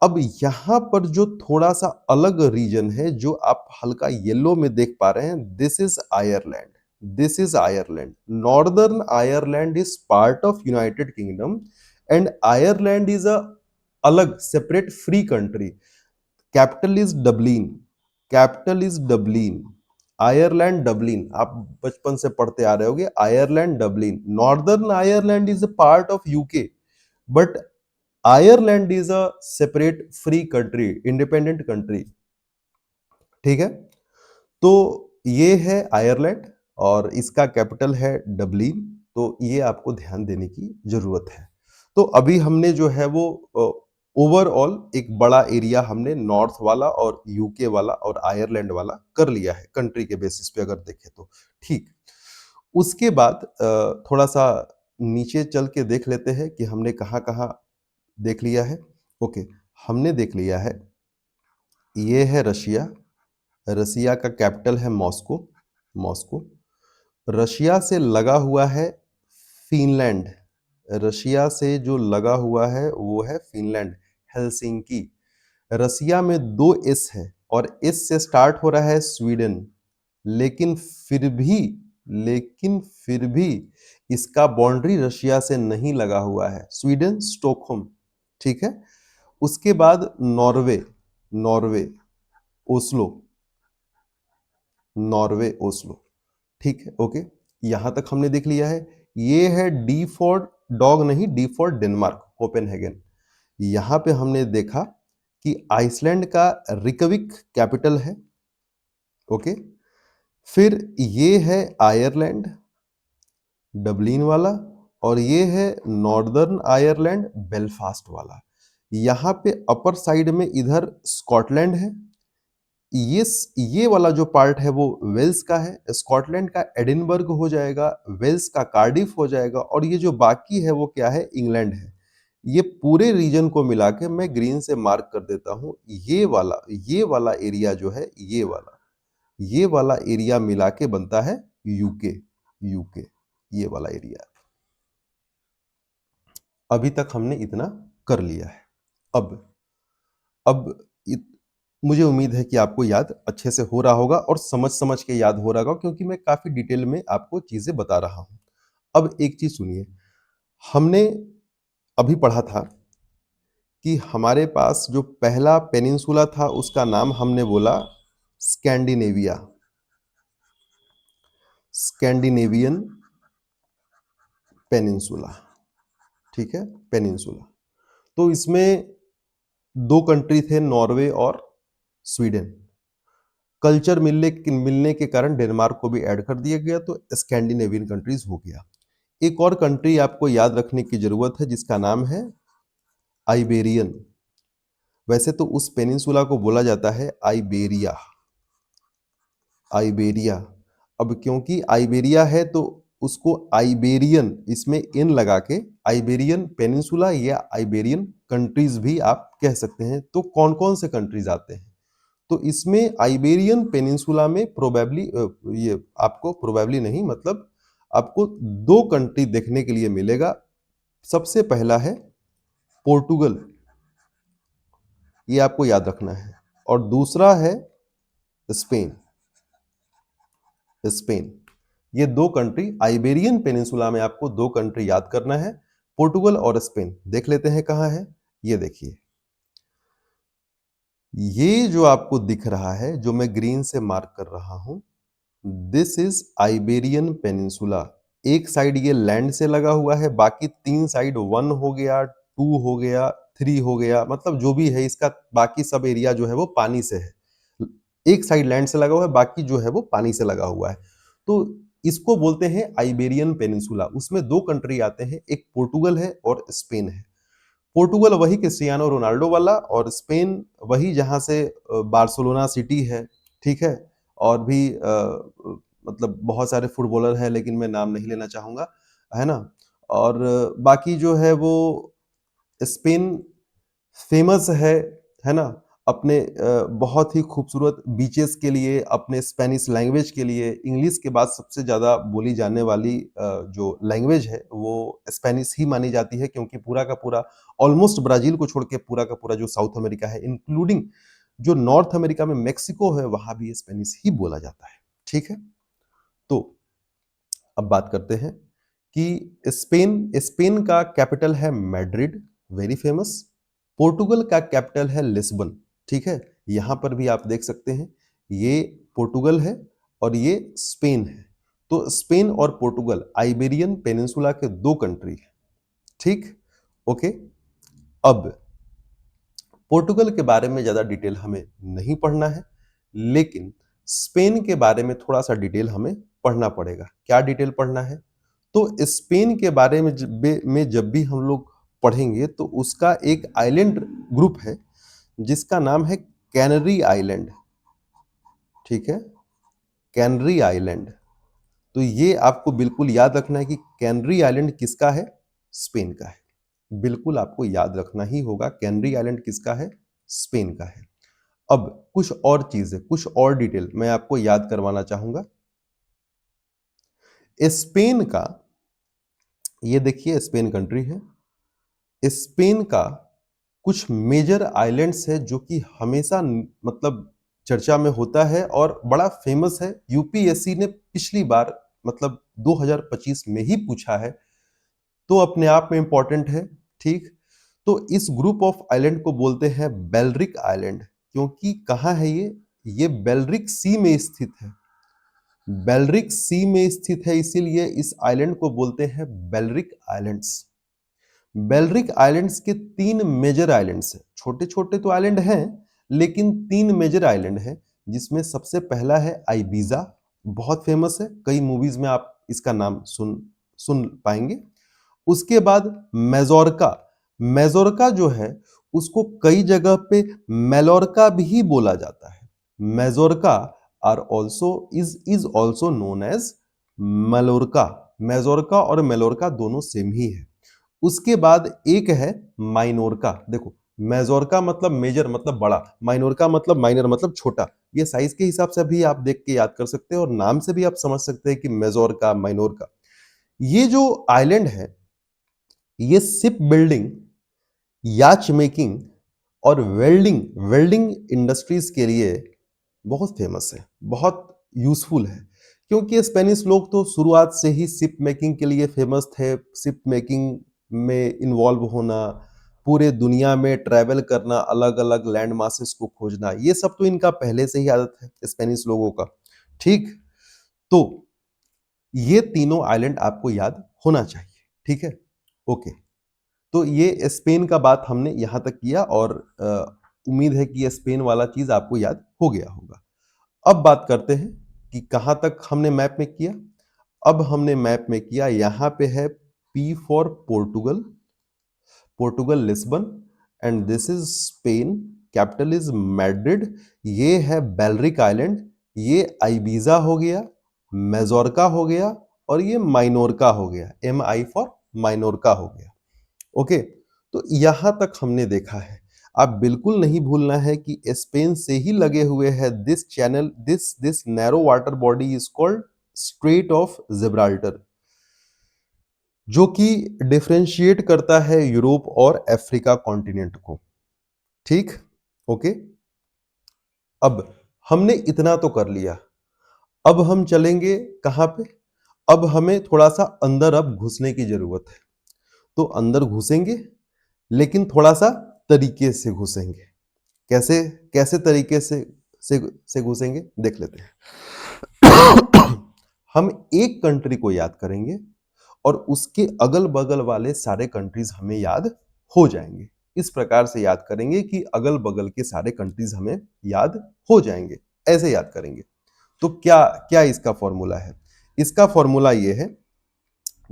अब यहाँ पर जो थोड़ा-सा अलग रीजन है, जो आप हल्का येलो में देख पा रहे हैं, this is Ireland, this is Ireland. Northern Ireland is part of United Kingdom and Ireland is a अलग separate free country. Capital is Dublin, capital is Dublin. Ireland Dublin, आप बचपन से पढ़ते आ रहे होंगे, Ireland Dublin. Northern Ireland is a part of UK, but Ireland is a separate free country, independent country, ठीक है? तो ये है आयरलैंड और इसका कैपिटल है डबलिन, तो ये आपको ध्यान देने की जरूरत है। तो अभी हमने जो है वो ओवरऑल एक बड़ा एरिया हमने नॉर्थ वाला और यूके वाला और आयरलैंड वाला कर लिया है कंट्री के बेसिस पे अगर देखें तो, ठीक। उसके बाद थोड़ा सा नीचे चल के देख लेते हैं कि हमने कहाँ कहाँ देख लिया है। ओके, हमने देख लिया है, ये है रशिया, रसिया का कैपिटल है मॉस्को, मॉस्को। रशिया से लगा हुआ है फ़िनलैंड, रशिया से जो लगा हुआ है वो है फ़िनलैंड, हेलसिंकी। रसिया में 2 एस है और एस से स्टार्ट हो रहा है स्वीडन, लेकिन फिर भी लेकिन फिर भी इसका बाउंड्री रशिया से नहीं लगा हुआ है, स्वीडन, स्टॉकहोम, ठीक है? उसके बाद Norway, Norway, Oslo, Norway, Oslo, ठीक है, ओके। यहां तक हमने देख लिया है। ये है डी फॉर डॉग नहीं, डी फॉर डेनमार्क, कोपेनहेगन। यहां पे हमने देखा कि आइसलैंड का रिकविक कैपिटल है, ओके। फिर ये है आयरलैंड, डबलिन वाला, और ये है नॉर्दर्न आयरलैंड, बेलफास्ट वाला। यहाँ पे अपर साइड में इधर स्कॉटलैंड है। ये वाला जो पार्ट है वो वेल्स का है, स्कॉटलैंड का एडिनबर्ग हो जाएगा, वेल्स का कार्डिफ हो जाएगा, और ये जो बाकी है वो क्या है, इंग्लैंड है। ये पूरे रीजन को मिला के मैं ग्रीन से मार्क कर देता हूं। ये वाला एरिया जो है, ये वाला एरिया मिला के बनता है यूके, यूके, ये वाला एरिया। अभी तक हमने इतना कर लिया है। अब अब इत, मुझे उम्मीद है कि आपको याद अच्छे से हो रहा होगा और समझ समझ के याद हो रहा होगा, क्योंकि मैं काफी डिटेल में आपको चीजें बता रहा हूं। अब एक चीज सुनिए, हमने अभी पढ़ा था कि हमारे पास जो पहला पेनिनसुला था उसका नाम हमने बोला स्कैंडिनेविया, स्कैंडिनेवियन पेनिनसुला, ठीक है, पेनिनसुला। तो इसमें 2 कंट्री थे, नॉर्वे और स्वीडन। कल्चर मिलने के कारण डेनमार्क को भी ऐड कर दिया गया, तो स्कैंडिनेवियन कंट्रीज हो गया। एक और कंट्री आपको याद रखने की जरूरत है जिसका नाम है आइबेरियन। वैसे तो उस पेनिनसुला को बोला जाता है आइबेरिया, आइबेरिया। अब क्योंकि आइबेरिया है तो उसको आइबेरियन, इसमें इन लगा के आइबेरियन पेनिनसुला या आइबेरियन कंट्रीज भी आप कह सकते हैं। तो कौन कौन से कंट्रीज आते हैं, तो इसमें आइबेरियन पेनिनसुला में प्रोबेबली ये आपको प्रोबेबली नहीं, मतलब आपको 2 कंट्री देखने के लिए मिलेगा। सबसे पहला है पोर्टुगल, ये आपको याद रखना है, और दूसरा है स्पेन, स्पेन। ये 2 कंट्री आइबेरियन पेनिनसुला में आपको 2 कंट्री याद करना है, पोर्टुगल और स्पेन। देख लेते हैं कहां है, ये देखिए, ये जो आपको दिख रहा है, जो मैं ग्रीन से मार्क कर रहा हूं, दिस इज आइबेरियन पेनिनसुला। एक साइड ये लैंड से लगा हुआ है, बाकी 3 साइड, 1 हो गया, 2 हो गया, 3 हो गया, मतलब जो भी है इसका बाकी सब एरिया जो है वो पानी से है। एक साइड लैंड से लगा हुआ है, बाकी जो है वो पानी से लगा हुआ है। तो इसको बोलते हैं आइबेरियन पेनिनसुला। उसमें 2 कंट्री आते हैं, एक पोर्टुगल है और स्पेन है। पोर्टुगल वही क्रिस्टियानो रोनाल्डो वाला, और स्पेन वही जहां से बार्सिलोना सिटी है, ठीक है। और भी मतलब बहुत सारे फुटबॉलर हैं, लेकिन मैं नाम नहीं लेना चाहूंगा, है ना। और बाकी जो है वो स्पेन फेमस है ना? अपने बहुत ही खूबसूरत बीचेस के लिए, अपने स्पेनिश लैंग्वेज के लिए, इंग्लिश के बाद सबसे ज़्यादा बोली जाने वाली जो लैंग्वेज है, वो स्पेनिश ही मानी जाती है क्योंकि पूरा का पूरा ऑलमोस्ट ब्राज़ील को छोड़ के पूरा का पूरा जो साउथ अमेरिका है, इंक्लूडिंग जो नॉर्थ अमेरिका में मेक्सिको है, वहाँ भी स्पेनिश ही बोला जाता है। ठीक है? तो अब बात करते हैं कि स्पेन का कैपिटल है मैड्रिड, वेरी फेमस। पोर्टुगल का कैपिटल है लिस्बन, ठीक है? यहां पर भी आप देख सकते हैं, ये पोर्टुगल है और ये स्पेन है। तो स्पेन और पोर्टुगल आइबेरियन पेनिनसुला के दो कंट्री है, ठीक? ओके। अब पोर्टुगल के बारे में ज्यादा डिटेल हमें नहीं पढ़ना है, लेकिन स्पेन के बारे में थोड़ा सा डिटेल हमें पढ़ना पड़ेगा। क्या डिटेल पढ़ना है? तो स्पेन के बारे में जब भी हम लोग पढ़ेंगे तो उसका एक आइलैंड ग्रुप है जिसका नाम है कैनरी आइलैंड, ठीक है? Canary island. तो ये आपको बिल्कुल याद रखना है कि कैनरी आइलैंड किसका है? स्पेन का है। बिल्कुल आपको याद रखना ही होगा, कैनरी आइलैंड किसका है? स्पेन का है। अब कुछ और चीजें, कुछ और डिटेल मैं आपको याद करवाना चाहूंगा। स्पेन का, ये देखिए स्पेन कंट्री है। स्पेन का कुछ मेजर आइलैंड्स है जो कि हमेशा मतलब चर्चा में होता है और बड़ा फेमस है। यूपीएससी ने पिछली बार मतलब 2025 में ही पूछा है, तो अपने आप में इंपॉर्टेंट है, ठीक? तो इस ग्रुप ऑफ आइलैंड को बोलते हैं बेलरिक आइलैंड, क्योंकि कहाँ है ये बेलरिक सी में स्थित है। बेलरिक सी में स्थित है, इसीलिए इस आइलैंड को बोलते हैं बेलरिक आइलैंड्स। बेलरिक आइलैंड्स के तीन मेजर आइलैंड्स हैं। छोटे छोटे तो आइलैंड हैं, लेकिन तीन मेजर आइलैंड हैं, जिसमें सबसे पहला है आइबीजा, बहुत फेमस है, कई मूवीज में आप इसका नाम सुन सुन पाएंगे। उसके बाद मेजोर्का। मेजोर्का जो है उसको कई जगह पे मेलोर्का भी बोला जाता है। Majorca are also is also known as Mallorca. Majorca और मेलोर्का दोनों सेम ही है। उसके बाद एक है माइनोरका। देखो, मेजोर्का मतलब मेजर मतलब बड़ा, माइनोरका मतलब माइनर मतलब छोटा। ये साइज के हिसाब से भी आप देख के याद कर सकते हैं और नाम से भी आप समझ सकते हैं कि मेजोर्का, माइनोरका। ये जो आइलैंड है, ये शिप बिल्डिंग, याच मेकिंग और वेल्डिंग वेल्डिंग इंडस्ट्रीज के लिए बहुत फेमस है, बहुत यूजफुल है। क्योंकि स्पेनिश लोग तो शुरुआत से ही शिप मेकिंग के लिए फेमस थे। शिप मेकिंग में इन्वॉल्व होना, पूरे दुनिया में ट्रैवल करना, अलग अलग लैंड मासेस को खोजना, ये सब तो इनका पहले से ही आदत है स्पेनिश लोगों का, ठीक? तो ये तीनों आइलैंड आपको याद होना चाहिए, ठीक है? ओके। तो ये स्पेन का बात हमने यहां तक किया और उम्मीद है कि ये स्पेन वाला चीज आपको याद हो गया होगा। अब बात करते हैं कि कहां तक हमने मैप में किया। अब हमने मैप में किया, यहां पे है P for Portugal, Portugal Lisbon, and this is Spain, capital is Madrid. ये है बेलरिक आइलैंड, ये आइबीजा हो गया, मेजोर्का हो गया और ये माइनोरका हो गया, एम आई फॉर माइनोरका हो गया। ओके। तो यहां तक हमने देखा है। आप बिल्कुल नहीं भूलना है कि स्पेन से ही लगे हुए है this channel, this narrow water body is called straight of Gibraltar, जो कि डिफरेंशिएट करता है यूरोप और अफ्रीका कॉन्टिनेंट को, ठीक? ओके। अब हमने इतना तो कर लिया। अब हम चलेंगे कहां पे? अब हमें थोड़ा सा अंदर अब घुसने की जरूरत है। तो अंदर घुसेंगे, लेकिन थोड़ा सा तरीके से घुसेंगे। कैसे कैसे तरीके से घुसेंगे, देख लेते हैं। हम एक कंट्री को याद करेंगे और उसके अगल बगल वाले सारे कंट्रीज हमें याद हो जाएंगे। इस प्रकार से याद करेंगे कि अगल बगल के सारे कंट्रीज हमें याद हो जाएंगे। ऐसे याद करेंगे। तो क्या क्या इसका फॉर्मूला है? इसका फॉर्मूला ये है,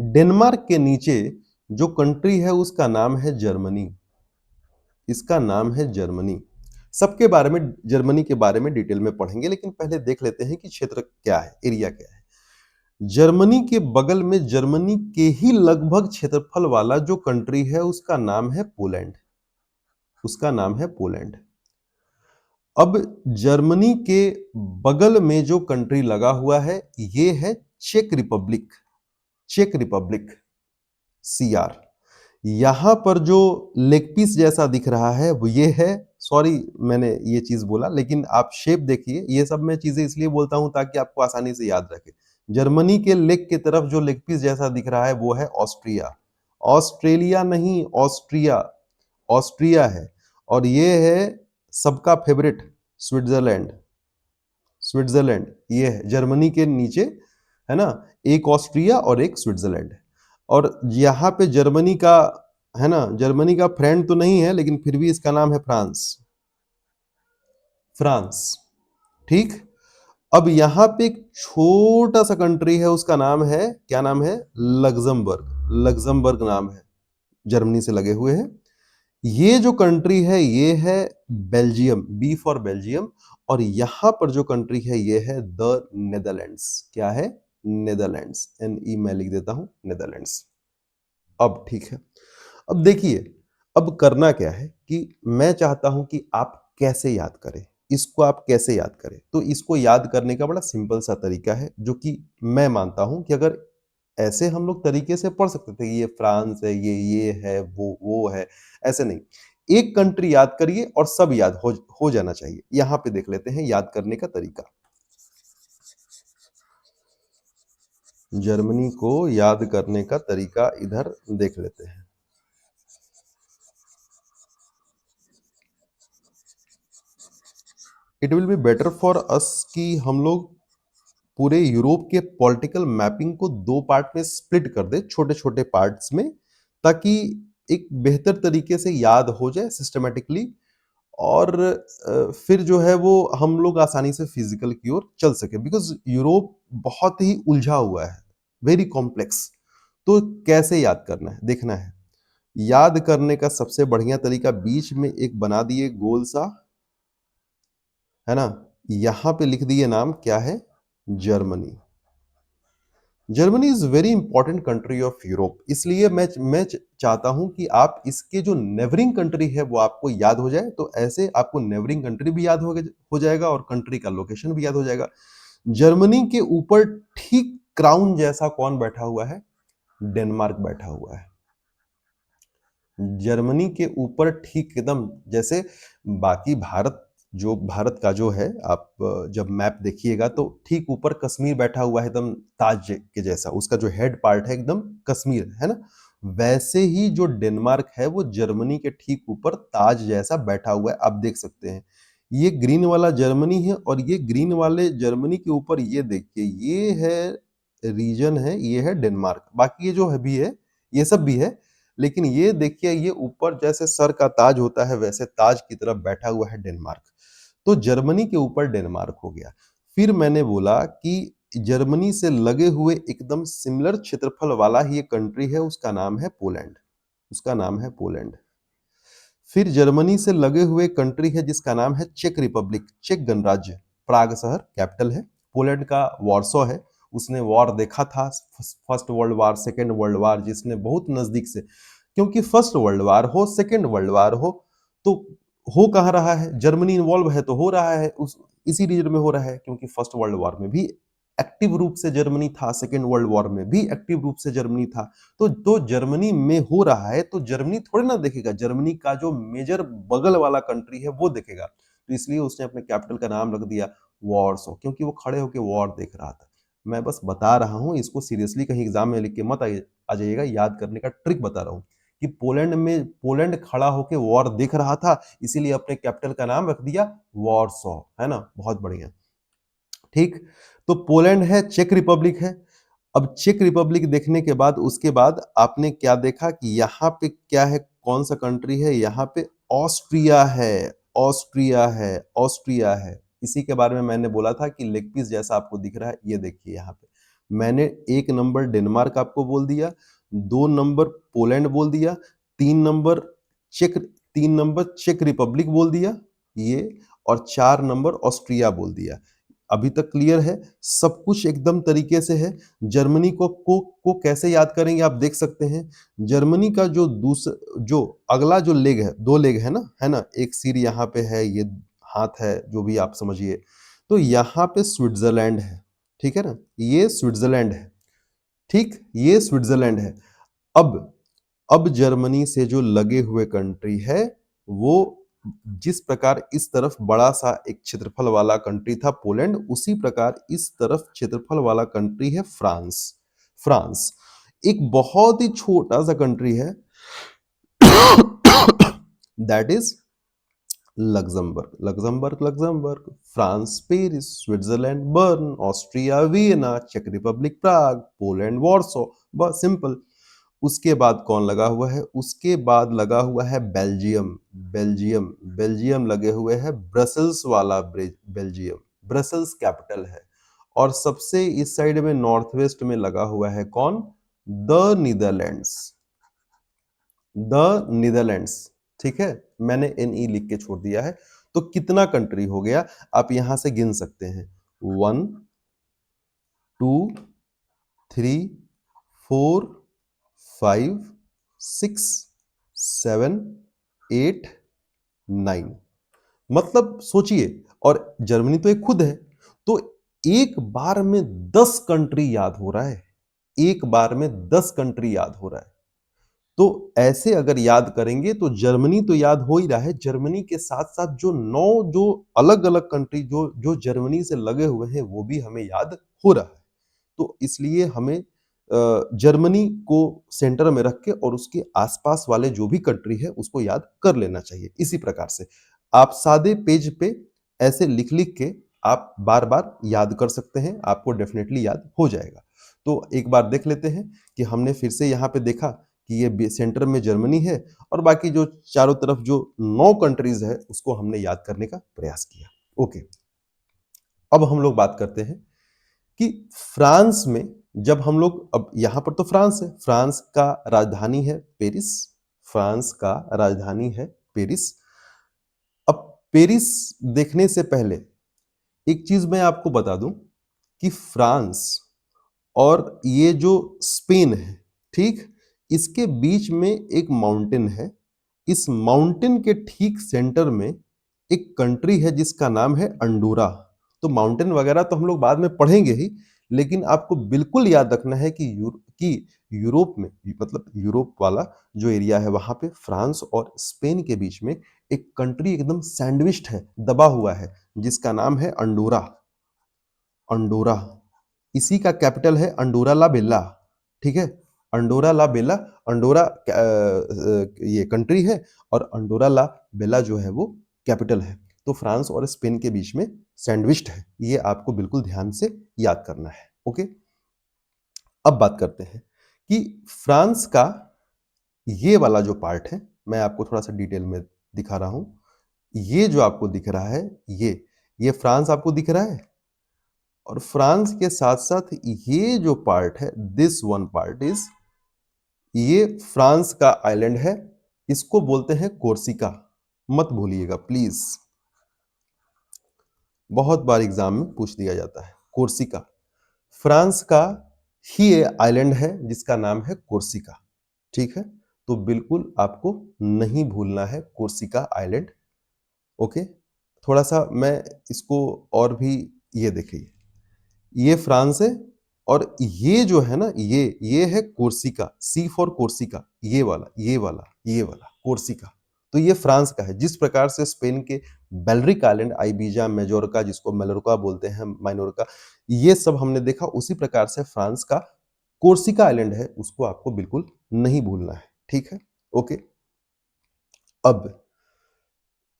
डेनमार्क के नीचे जो कंट्री है उसका नाम है जर्मनी। इसका नाम है जर्मनी। सबके बारे में, जर्मनी के बारे में डिटेल में पढ़ेंगे, लेकिन पहले देख लेते हैं कि क्षेत्र क्या है, एरिया क्या है। जर्मनी के बगल में, जर्मनी के ही लगभग क्षेत्रफल वाला जो कंट्री है उसका नाम है पोलैंड। उसका नाम है पोलैंड। अब जर्मनी के बगल में जो कंट्री लगा हुआ है ये है check Republic. Check Republic, CR. यहां पर जो लेग पीस जैसा दिख रहा है वो ये है। सॉरी मैंने ये चीज बोला, लेकिन आप शेप देखिए। ये सब मैं चीजें इसलिए बोलता हूं ताकि आपको आसानी से याद रखे। जर्मनी के लेग की तरफ जो लेग पीस जैसा दिख रहा है वो है ऑस्ट्रिया। ऑस्ट्रेलिया नहीं, ऑस्ट्रिया। ऑस्ट्रिया है। और ये है सबका फेवरेट, स्विट्जरलैंड। स्विट्जरलैंड ये है जर्मनी के नीचे, है ना। एक ऑस्ट्रिया और एक स्विट्जरलैंड। और यहाँ पे जर्मनी का, है ना, जर्मनी का फ्रेंड तो नहीं है लेकिन फिर भी इसका नाम है फ्रांस। फ्रांस, ठीक। अब यहाँ पे एक छोटा सा कंट्री है, उसका नाम है, क्या नाम है, लग्जमबर्ग। लग्जमबर्ग नाम है, जर्मनी से लगे हुए है। ये जो कंट्री है ये है बेल्जियम, बी फॉर बेल्जियम। और यहां पर जो कंट्री है ये है द नेदरलैंड्स। क्या है, नेदरलैंड्स। NE मैं लिख देता हूं, नेदरलैंड्स। अब ठीक है। अब देखिए, अब करना क्या है कि मैं चाहता हूं कि आप कैसे याद करें इसको। आप कैसे याद करें, तो इसको याद करने का बड़ा सिंपल सा तरीका है जो कि मैं मानता हूं कि अगर ऐसे हम लोग तरीके से पढ़ सकते थे, ये फ्रांस है, ये है, वो है, ऐसे नहीं। एक कंट्री याद करिए और सब याद हो जाना चाहिए। यहां पे देख लेते हैं याद करने का तरीका। जर्मनी को याद करने का तरीका इधर देख लेते हैं। It will be better for us कि हम लोग पूरे यूरोप के पॉलिटिकल मैपिंग को दो पार्ट में स्प्लिट कर दे, छोटे छोटे पार्ट्स में, ताकि एक बेहतर तरीके से याद हो जाए सिस्टमेटिकली। और फिर जो है वो हम लोग आसानी से फिजिकल की ओर चल सके, बिकॉज यूरोप बहुत ही उलझा हुआ है, वेरी कॉम्प्लेक्स। तो कैसे याद करना है देखना है। याद करने का सबसे बढ़िया तरीका, बीच में एक बना दिए गोल सा, है ना। यहां पे लिख दिए नाम, क्या है, Germany. Germany is very important country of Europe. इसलिए मैं चाहता हूं कि आप इसके जो नेबरिंग कंट्री है वो आपको याद हो जाए। तो ऐसे आपको नेबरिंग कंट्री भी याद हो जाएगा और कंट्री का लोकेशन भी याद हो जाएगा। जर्मनी के ऊपर ठीक क्राउन जैसा कौन बैठा हुआ है, डेनमार्क बैठा हुआ है। जर्मनी के ऊपर ठीक एकदम जैसे बाकी भारत, जो भारत का जो है, आप जब मैप देखिएगा तो ठीक ऊपर कश्मीर बैठा हुआ है एकदम ताज के जैसा, उसका जो हेड पार्ट है एकदम कश्मीर, है ना। वैसे ही जो डेनमार्क है वो जर्मनी के ठीक ऊपर ताज जैसा बैठा हुआ है, आप देख सकते हैं। ये ग्रीन वाला जर्मनी है और ये ग्रीन वाले जर्मनी के ऊपर ये देखिए, ये है रीजन है, ये है डेनमार्क। बाकी ये जो है भी है, ये सब भी है, लेकिन ये देखिए, ये ऊपर जैसे सर का ताज होता है वैसे ताज की तरफ बैठा हुआ है डेनमार्क। तो जर्मनी के ऊपर डेनमार्क हो गया। फिर मैंने बोला कि जर्मनी से लगे हुए एकदम सिमिलर क्षेत्रफल वाला ही एक कंट्री है, उसका नाम है पोलैंड। उसका नाम है पोलैंड। फिर जर्मनी से लगे हुए कंट्री है जिसका नाम है चेक रिपब्लिक, चेक गणराज्य। प्राग शहर कैपिटल है। पोलैंड का वॉर्सो है। उसने वॉर देखा था, first world war, second world war, जिसने बहुत नजदीक से, क्योंकि फर्स्ट वर्ल्ड वार हो, सेकेंड वर्ल्ड वार हो, तो हो कहाँ रहा है, जर्मनी इन्वॉल्व है तो हो रहा है उस इसी रीजन में हो रहा है, क्योंकि फर्स्ट वर्ल्ड वॉर में भी एक्टिव रूप से जर्मनी था, सेकेंड वर्ल्ड वॉर में भी एक्टिव रूप से जर्मनी था। तो जर्मनी में हो रहा है तो जर्मनी थोड़ी ना देखेगा, जर्मनी का जो मेजर बगल वाला कंट्री है वो देखेगा। तो इसलिए उसने अपने कैपिटल का नाम रख दिया वॉर्सो, क्योंकि वो खड़े होकर वॉर देख रहा था। मैं बस बता रहा हूं, इसको सीरियसली कहीं एग्जाम में लिख के मत आ जाइएगा, याद करने का ट्रिक बता रहा हूं कि पोलैंड खड़ा होकर वॉर देख रहा था, इसीलिए अपने कैपिटल का नाम रख दिया वॉर्सो, है ना। बहुत बढ़िया, ठीक। तो पोलैंड है, चेक रिपब्लिक है। अब चेक रिपब्लिक देखने के बाद उसके बाद आपने क्या देखा कि यहाँ पे क्या है, कौन सा कंट्री है, यहाँ पे ऑस्ट्रिया है। ऑस्ट्रिया है, ऑस्ट्रिया है। इसी के बारे में मैंने बोला था कि लेग पीस जैसा आपको दिख रहा है, ये देखिए यहाँ पे मैंने एक नंबर डेनमार्क आपको बोल दिया, दो नंबर पोलैंड बोल दिया, तीन नंबर चेक तीन नंबर चेक रिपब्लिक बोल दिया ये, और चार नंबर ऑस्ट्रिया बोल दिया। अभी तक क्लियर है, सब कुछ एकदम तरीके से है। जर्मनी को कैसे याद करेंगे आप देख सकते हैं। जर्मनी का जो अगला जो लेग है, 2 लेग है ना? एक सिर यहाँ पे है, ये हाथ है, जो भी आप समझिए। तो यहाँ पे स्विट्ज़रलैंड है, ठीक है ना? ये स्विट्ज़रलैंड है, ठीक? ये स्विट्ज़रलैंड है। अब अब जर्मनी से जो लगे हुए कंट्री है, वो जिस प्रकार इस तरफ बड़ा सा एक क्षेत्रफल वाला कंट्री था पोलैंड, उसी प्रकार इस तरफ क्षेत्रफल वाला कंट्री है फ्रांस। फ्रांस एक बहुत ही छोटा सा कंट्री है that is Luxembourg. Luxembourg, France Paris, Switzerland Bern, Austria Vienna, चेक रिपब्लिक प्राग, पोलैंड वॉर्सो। बस सिंपल। उसके बाद कौन लगा हुआ है? उसके बाद लगा हुआ है बेल्जियम। बेल्जियम लगे हुए हैं, ब्रसल्स वाला बेल्जियम, ब्रसल्स कैपिटल है। और सबसे इस साइड में नॉर्थ वेस्ट में लगा हुआ है कौन? The Netherlands. द नीदरलैंड्स, ठीक है? मैंने एनई लिख के छोड़ दिया है। तो कितना कंट्री हो गया? आप यहां से गिन सकते हैं। 1 2 3 4 5 6 7 8 9। मतलब सोचिए, और जर्मनी तो एक खुद है, तो एक बार में 10 कंट्री याद हो रहा है। एक बार में 10 कंट्री याद हो रहा है। तो ऐसे अगर याद करेंगे तो जर्मनी तो याद हो ही रहा है, जर्मनी के साथ-साथ जो 9 जो अलग-अलग कंट्री जो जो जर्मनी से लगे हुए हैं, वो भी हमें याद हो रहा है। तो इसलिए हमें जर्मनी को सेंटर में रख के और उसके आसपास वाले जो भी कंट्री है उसको याद कर लेना चाहिए। इसी प्रकार से आप सादे पेज पे ऐसे लिख-लिख के आप बार-बार याद कर सकते हैं, आपको डेफिनिटली याद हो जाएगा। तो एक बार देख लेते हैं कि हमने फिर से यहाँ पे देखा कि ये सेंटर में जर्मनी है और बाकी जो चारों तरफ जो 9 कंट्रीज है उसको हमने याद करने का प्रयास किया। ओके, अब हम लोग बात करते हैं कि फ्रांस में जब हम लोग, अब यहां पर तो फ्रांस है, फ्रांस का राजधानी है पेरिस। फ्रांस का राजधानी है पेरिस। अब पेरिस देखने से पहले एक चीज मैं आपको बता दूं कि फ्रांस और ये जो स्पेन है, ठीक, इसके बीच में एक माउंटेन है। इस माउंटेन के ठीक सेंटर में एक कंट्री है जिसका नाम है अंडोरा। तो माउंटेन वगैरह तो हम लोग बाद में पढ़ेंगे ही, लेकिन आपको बिल्कुल याद रखना है कि यूरोप में, मतलब यूरोप वाला जो एरिया है वहां पे फ्रांस और स्पेन के बीच में एक कंट्री एकदम सैंडविच्ड है, दबा हुआ है, जिसका नाम है अंडोरा। अंडोरा, इसी का कैपिटल है अंडोरा ला बेला, ठीक है? अंडोरा ला बेला, अंडोरा ये कंट्री है और अंडोरा ला बेला जो है वो कैपिटल है। तो फ्रांस और स्पेन के बीच में सैंडविच्ड है, ये आपको बिल्कुल ध्यान से याद करना है। ओके, अब बात करते हैं कि फ्रांस का ये वाला जो पार्ट है, मैं आपको थोड़ा सा डिटेल में दिखा रहा हूं। ये जो आपको दिख रहा है, ये फ्रांस आपको दिख रहा है, और फ्रांस के साथ साथ ये जो पार्ट है, दिस वन पार्ट इज, ये फ्रांस का आइलैंड है। इसको बोलते हैं कोर्सिका। मत भूलिएगा प्लीज, बहुत बार एग्जाम में पूछ दिया जाता है। कोर्सिका फ्रांस का ही आइलैंड है जिसका नाम है कोर्सिका, ठीक है? तो बिल्कुल आपको नहीं भूलना है कोर्सिका आइलैंड। ओके, थोड़ा सा मैं इसको और भी, ये देखिए, ये फ्रांस है और ये जो है ना, ये है कोर्सिका, सी फॉर कोर्सिका, ये वाला कोर्सिका। तो ये फ्रांस का है। जिस प्रकार से स्पेन के बेलरिक आइलैंड, आइबीजा, मेजोर्का, जिसको मेलोर्का बोलते हैं, माइनोर्का, ये सब हमने देखा, उसी प्रकार से फ्रांस का कोर्सिका आइलैंड है, उसको आपको बिल्कुल नहीं भूलना है, ठीक है? ओके, अब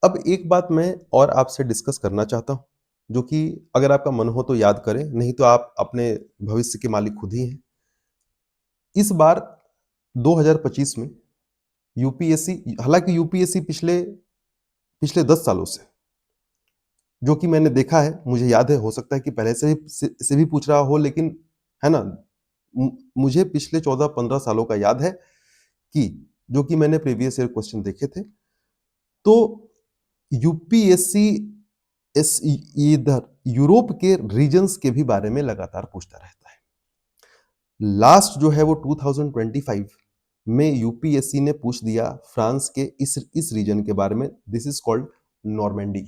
अब एक बात मैं और आपसे डिस्कस करना चाहता हूं, जो कि अगर आपका मन हो तो याद करें, नहीं तो आप अपने भविष्य के मालिक खुद ही हैं। इस बार 2025 में यूपीएससी, हालांकि यूपीएससी पिछले पिछले 10 सालों से, जो कि मैंने देखा है, मुझे याद है, हो सकता है कि पहले से भी पूछ रहा हो, लेकिन है ना, मुझे पिछले 14-15 सालों का याद है कि जो कि मैंने प्रीवियस ईयर क्वेश्चन देखे थे। तो यूपीएससी इस इधर यूरोप के रीजन्स के भी बारे में लगातार पूछता रहता है। लास्ट जो है वो 2025 में यूपीएससी ने पूछ दिया फ्रांस के इस रीजन के बारे में। This is called Normandy.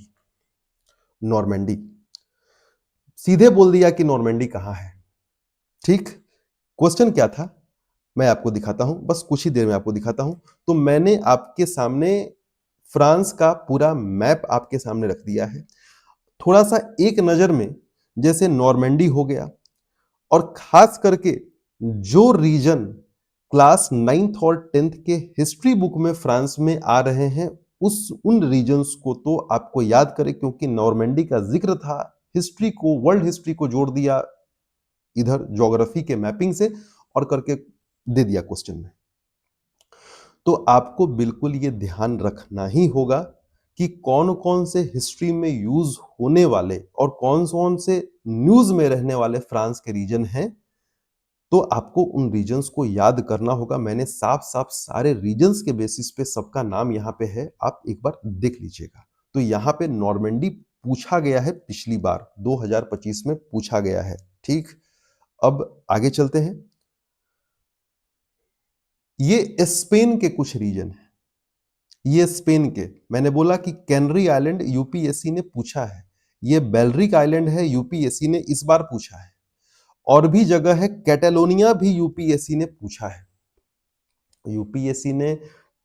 Normandy सीधे बोल दिया कि नॉर्मेंडी कहां है। ठीक, क्वेश्चन क्या था मैं आपको दिखाता हूं, बस कुछ ही देर में आपको दिखाता हूं। तो मैंने आपके सामने फ्रांस का पूरा मैप आपके सामने रख दिया है। थोड़ा सा एक नजर में जैसे नॉर्मेंडी हो गया, और खास करके जो रीजन क्लास 9th और 10th के हिस्ट्री बुक में फ्रांस में आ रहे हैं, उस उन रीजन्स को तो आपको याद करें, क्योंकि नॉर्मेंडी का जिक्र था। हिस्ट्री को, वर्ल्ड हिस्ट्री को जोड़ दिया इधर ज्योग्राफी के मैपिंग से और करके दे दिया क्वेश्चन में। तो आपको बिल्कुल ये ध्यान रखना ही होगा कि कौन कौन से हिस्ट्री में यूज होने वाले और कौन कौन से न्यूज में रहने वाले फ्रांस के रीजन हैं। तो आपको उन रीजन्स को याद करना होगा। मैंने साफ साफ सारे रीजन्स के बेसिस पे सबका नाम यहाँ पे है, आप एक बार देख लीजिएगा। तो यहाँ पे नॉर्मेंडी पूछा गया है, पिछली बार 2025 में पूछा गया है। ठीक, अब आगे चलते हैं। ये स्पेन के कुछ रीजन है। ये स्पेन के, मैंने बोला कि कैनरी आइलैंड यूपीएससी ने पूछा है। ये बेलरिक आइलैंड है, यूपीएससी ने इस बार पूछा है। और भी जगह है, कैटेलोनिया भी यूपीएससी ने पूछा है। यूपीएससी ने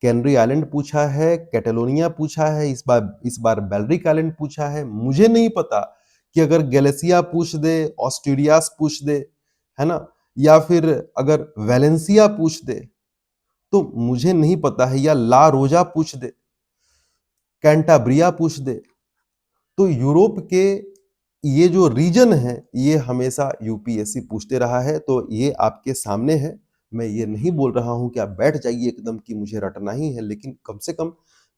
कैनरी आइलैंड पूछा है, कैटेलोनिया पूछा है, इस बार बेलरिक आइलैंड पूछा है। मुझे नहीं पता कि अगर गैलेसिया पूछ दे, ऑस्ट्रेलियास पूछ दे, है ना, या फिर अगर वेलेंसिया पूछ दे तो मुझे नहीं पता है, या ला रोजा पूछ दे, कैंटाब्रिया पूछ दे। तो यूरोप के ये जो रीजन है, ये हमेशा यूपीएससी पूछते रहा है। तो ये आपके सामने है। मैं ये नहीं बोल रहा हूं कि आप बैठ जाइए एकदम कि मुझे रटना ही है, लेकिन कम से कम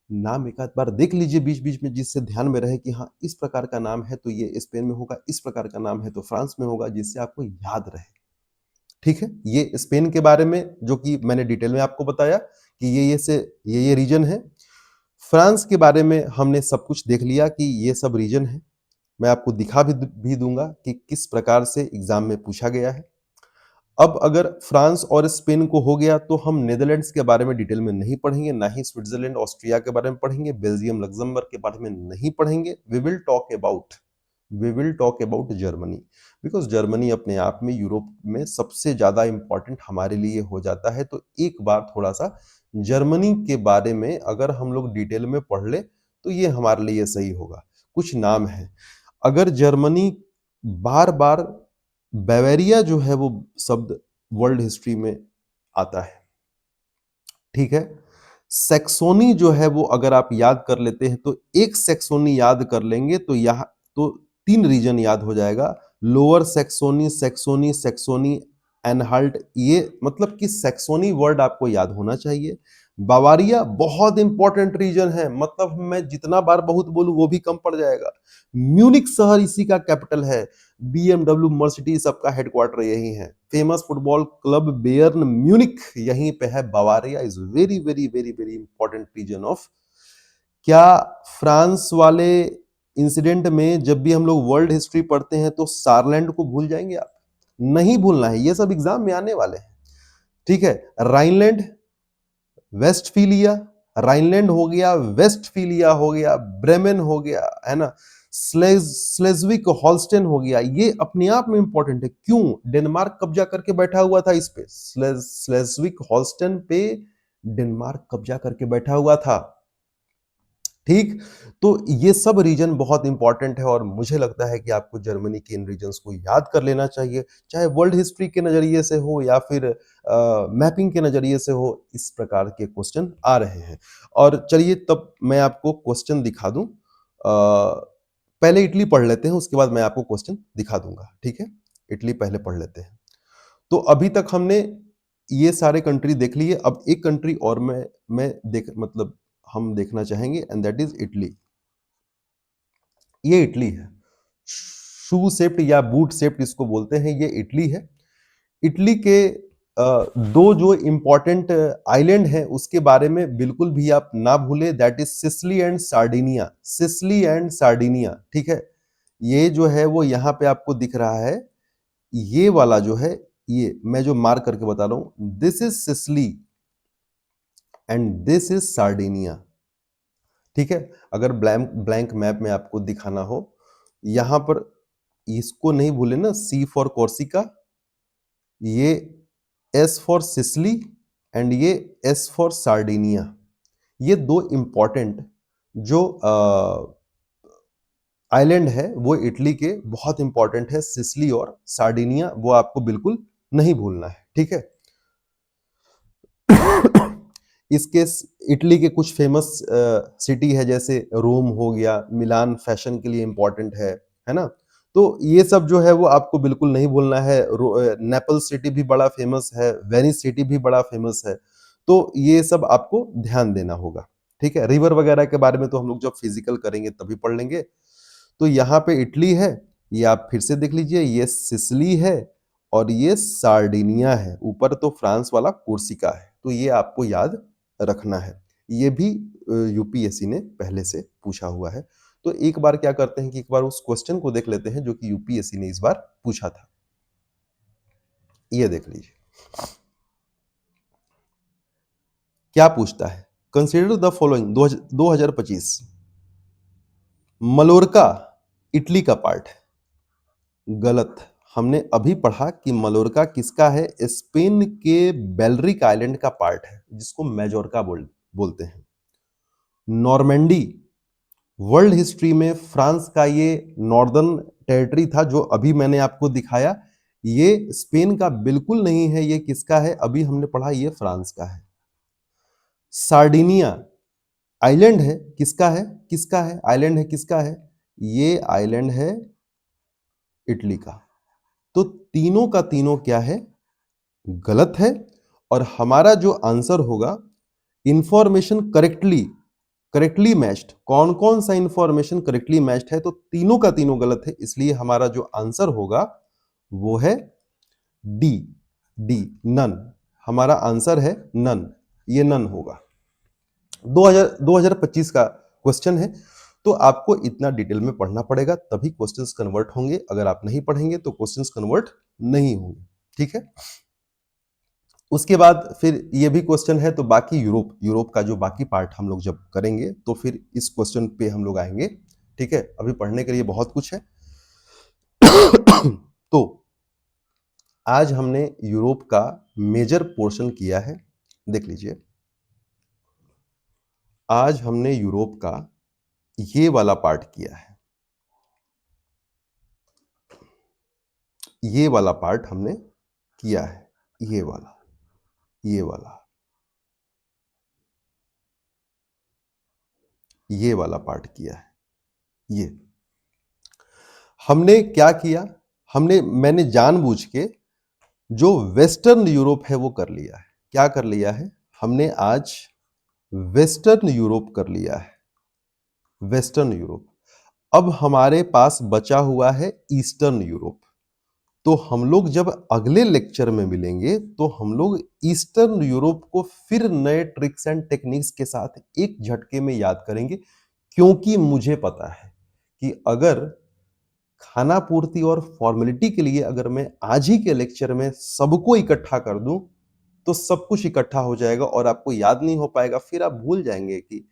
नाम एक आध बार देख लीजिए बीच बीच में, जिससे ध्यान में रहे कि हाँ, इस प्रकार का नाम है तो ये स्पेन में होगा, इस प्रकार का नाम है तो फ्रांस में होगा, जिससे आपको याद रहे। ठीक है, ये स्पेन के बारे में जो कि मैंने डिटेल में आपको बताया कि ये रीजन है। फ्रांस के बारे में हमने सब कुछ देख लिया कि ये सब रीजन है। मैं आपको दिखा भी दूंगा कि किस प्रकार से एग्जाम में पूछा गया है। अब अगर फ्रांस और स्पेन को हो गया तो हम नेदरलैंड्स के बारे में डिटेल में नहीं पढ़ेंगे, ना ही स्विट्जरलैंड ऑस्ट्रिया के बारे में पढ़ेंगे, बेल्जियम लग्जमबर्ग के बारे में नहीं पढ़ेंगे। We will talk about Germany, because Germany अपने आप में यूरोप में सबसे ज्यादा इंपॉर्टेंट हमारे लिए हो जाता है। तो एक बार थोड़ा सा जर्मनी के बारे में अगर हम लोग डिटेल में पढ़ ले तो ये हमारे लिए सही होगा। कुछ नाम है, अगर जर्मनी बार बार, बावेरिया जो है वो शब्द वर्ल्ड हिस्ट्री में आता है। ठीक है, सेक्सोनी जो है वो अगर आप याद कर लेते हैं तो एक सेक्सोनी याद कर लेंगे तो यहां तो 3 रीजन याद हो जाएगा। लोअर सेक्सोनी, सेक्सोनी, सेक्सोनी एनहाल्ट, ये मतलब कि सेक्सोनी वर्ड आपको याद होना चाहिए। बावारिया बहुत इंपॉर्टेंट रीजन है, मतलब मैं जितना बार बहुत बोलूं वो भी कम पड़ जाएगा। म्यूनिक शहर इसी का कैपिटल है। बीएमडब्ल्यू, मर्सिडीज सबका हेडक्वार्टर यही है। Famous football club Bayern Munich यहीं पे है। Bavaria is very very very very important region of. क्या फ्रांस वाले इंसिडेंट में जब भी हम लोग वर्ल्ड हिस्ट्री पढ़ते हैं तो सारलैंड को भूल जाएंगे आप? नहीं भूलना है, ये सब एग्जाम में आने वाले हैं। ठीक है, राइनलैंड, वेस्टफीलिया, राइनलैंड हो गया, वेस्टफीलिया हो गया, ब्रेमेन हो गया, है ना, स्लेज्विक हॉल्स्टेन हो गया। ये अपने आप में इंपॉर्टेंट है। क्यों? डेनमार्क कब्जा करके बैठा हुआ था इस पे, स्लेज्विक हॉल्स्टेन पे डेनमार्क कब्जा करके बैठा हुआ था। ठीक, तो ये सब रीजन बहुत इंपॉर्टेंट है और मुझे लगता है कि आपको जर्मनी के इन रीजन्स को याद कर लेना चाहिए, चाहे वर्ल्ड हिस्ट्री के नजरिए से हो या फिर मैपिंग के नजरिए से हो। इस प्रकार के क्वेश्चन आ रहे हैं। और चलिए तब मैं आपको क्वेश्चन दिखा दूं। पहले इटली पढ़ लेते हैं, उसके बाद मैं आपको क्वेश्चन दिखा दूंगा। ठीक है, इटली पहले पढ़ लेते हैं। तो अभी तक हमने ये सारे कंट्री देख लिए। अब एक कंट्री और मैं देख मतलब हम देखना चाहेंगे, एंड दैट इज इटली। ये इटली है, शू शेप्ड या बूट शेप्ड इसको बोलते हैं, ये इटली है। इटली के दो जो इंपॉर्टेंट आइलैंड हैं उसके बारे में बिल्कुल भी आप ना भूलें, that is Sicily and Sardinia. Sicily and Sardinia, ठीक है। ये जो है वो यहाँ पे आपको दिख रहा है, ये वाला जो है, ये मैं जो मार्क करके बता रहा हूं, this is Sicily and this is Sardinia, ठीक है। अगर ब्लैंक ब्लैंक मैप में आपको दिखाना हो, यहां पर इसको नहीं भूले ना, सी फॉर कोर्सिका, ये एस फॉर सिसिली एंड ये एस फॉर सार्डिनिया। ये दो इंपॉर्टेंट जो आइलैंड है वो इटली के बहुत इंपॉर्टेंट है, सिसिली और सार्डिनिया, वो आपको बिल्कुल नहीं भूलना है, ठीक है। इसके इटली के कुछ फेमस सिटी है, जैसे रोम हो गया, मिलान फैशन के लिए इंपॉर्टेंट है ना। तो ये सब जो है वो आपको बिल्कुल नहीं भूलना है। नेपल्स सिटी भी बड़ा फेमस है, वेनिस सिटी भी बड़ा फेमस है। तो ये सब आपको ध्यान देना होगा, ठीक है। रिवर वगैरह के बारे में तो हम लोग जब फिजिकल करेंगे तभी पढ़ लेंगे। तो यहाँ पे इटली है, ये आप फिर से देख लीजिए, ये सिसिली है और ये सार्डिनिया है। ऊपर तो फ्रांस वाला कोर्सिका है, तो ये आपको याद रखना है। ये भी यूपीएससी ने पहले से पूछा हुआ है। तो एक बार क्या करते हैं कि एक बार उस क्वेश्चन को देख लेते हैं जो कि यूपीएससी ने इस बार पूछा था। ये देख लीजिए क्या पूछता है। Consider the following, 2025, Mallorca Italy का पार्ट है। गलत। हमने अभी पढ़ा कि मलोरका किसका है, स्पेन के बेलरिक आइलैंड का पार्ट है, जिसको मेजोर्का बोलते हैं। नॉर्मैंडी वर्ल्ड हिस्ट्री में फ्रांस का ये नॉर्दर्न टेरिटरी था, जो अभी मैंने आपको दिखाया। ये स्पेन का बिल्कुल नहीं है, ये किसका है, अभी हमने पढ़ा ये फ्रांस का है। सार्डिनिया आइलैंड है, किसका है, किसका है, आइलैंड है, किसका है, ये आइलैंड है इटली का। तो तीनों का तीनों क्या है, गलत है। और हमारा जो आंसर होगा, इंफॉर्मेशन करेक्टली मैच्ड, कौन कौन सा इंफॉर्मेशन करेक्टली मैच्ड है, तो तीनों का तीनों गलत है। इसलिए हमारा जो आंसर होगा वो है डी, डी नन। हमारा आंसर है नन, ये नन होगा। 2025 का क्वेश्चन है, तो आपको इतना डिटेल में पढ़ना पड़ेगा, तभी क्वेश्चंस कन्वर्ट होंगे। अगर आप नहीं पढ़ेंगे तो क्वेश्चंस कन्वर्ट नहीं होंगे, ठीक है। उसके बाद फिर ये भी क्वेश्चन है, तो बाकी यूरोप का जो बाकी पार्ट हम लोग जब करेंगे तो फिर इस क्वेश्चन पे हम लोग आएंगे, ठीक है। अभी पढ़ने के लिए बहुत कुछ है। तो आज हमने यूरोप का मेजर पोर्शन किया है, देख लीजिए। आज हमने यूरोप का ये वाला पार्ट किया है, ये वाला पार्ट हमने किया है, ये वाला, ये वाला, ये वाला पार्ट किया है। ये हमने क्या किया, मैंने जानबूझ के जो वेस्टर्न यूरोप है वो कर लिया है। क्या कर लिया है, हमने आज वेस्टर्न यूरोप कर लिया है, वेस्टर्न यूरोप। अब हमारे पास बचा हुआ है ईस्टर्न यूरोप। तो हम लोग जब अगले लेक्चर में मिलेंगे तो हम लोग ईस्टर्न यूरोप को फिर नए ट्रिक्स एंड टेक्निक्स के साथ एक झटके में याद करेंगे। क्योंकि मुझे पता है कि अगर खाना पूर्ति और फॉर्मेलिटी के लिए अगर मैं आज ही के लेक्चर में सबको इकट्ठा कर दूं तो सब कुछ इकट्ठा हो जाएगा और आपको याद नहीं हो पाएगा। फिर आप भूल जाएंगे कि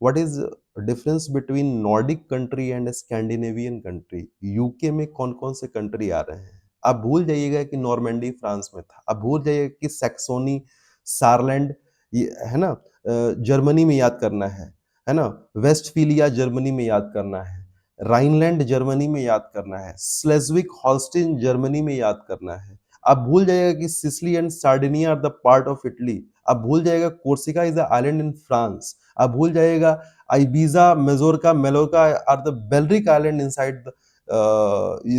what is difference between Nordic country and Scandinavian country. UK में कौन कौन से कंट्री आ रहे हैं, आप भूल जाइएगा कि नॉर्मैंडी फ्रांस में था, आप भूल जाइएगा कि सैक्सोनी सारलैंड, ये है ना, जर्मनी में याद करना है ना, वेस्टफीलिया जर्मनी में याद करना है, राइनलैंड जर्मनी में याद करना है, स्लेज्विक हॉल्स्टीन जर्मनी में याद करना है। आप भूल जाइएगा कि Sicily and Sardinia are the part of Italy. आप भूल जाइएगा Corsica is the island in France. आप भूल जाइएगा Ibiza, Majorca, Mallorca are the Balearic island inside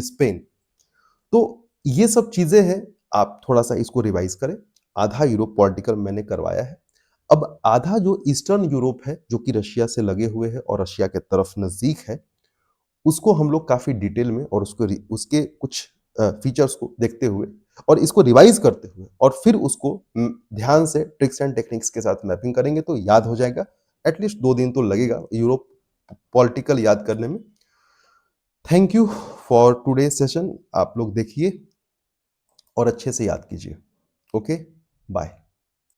Spain. तो ये सब चीजें हैं, आप थोड़ा सा इसको रिवाइज करें। आधा यूरोप पॉलिटिकल मैंने करवाया है। अब आधा जो ईस्टर्न यूरोप है, जो कि रशिया से लगे हुए है और रशिया के तरफ नजदीक है, उसको हम लोग काफी डिटेल में और उसके कुछ फीचर्स को देखते हुए और इसको रिवाइज करते हुए और फिर उसको ध्यान से ट्रिक्स एंड टेक्निक्स के साथ मैपिंग करेंगे तो याद हो जाएगा। एटलीस्ट 2 दिन तो लगेगा यूरोप पॉलिटिकल याद करने में। Thank you for today session. आप लोग देखिए और अच्छे से याद कीजिए। Okay, bye.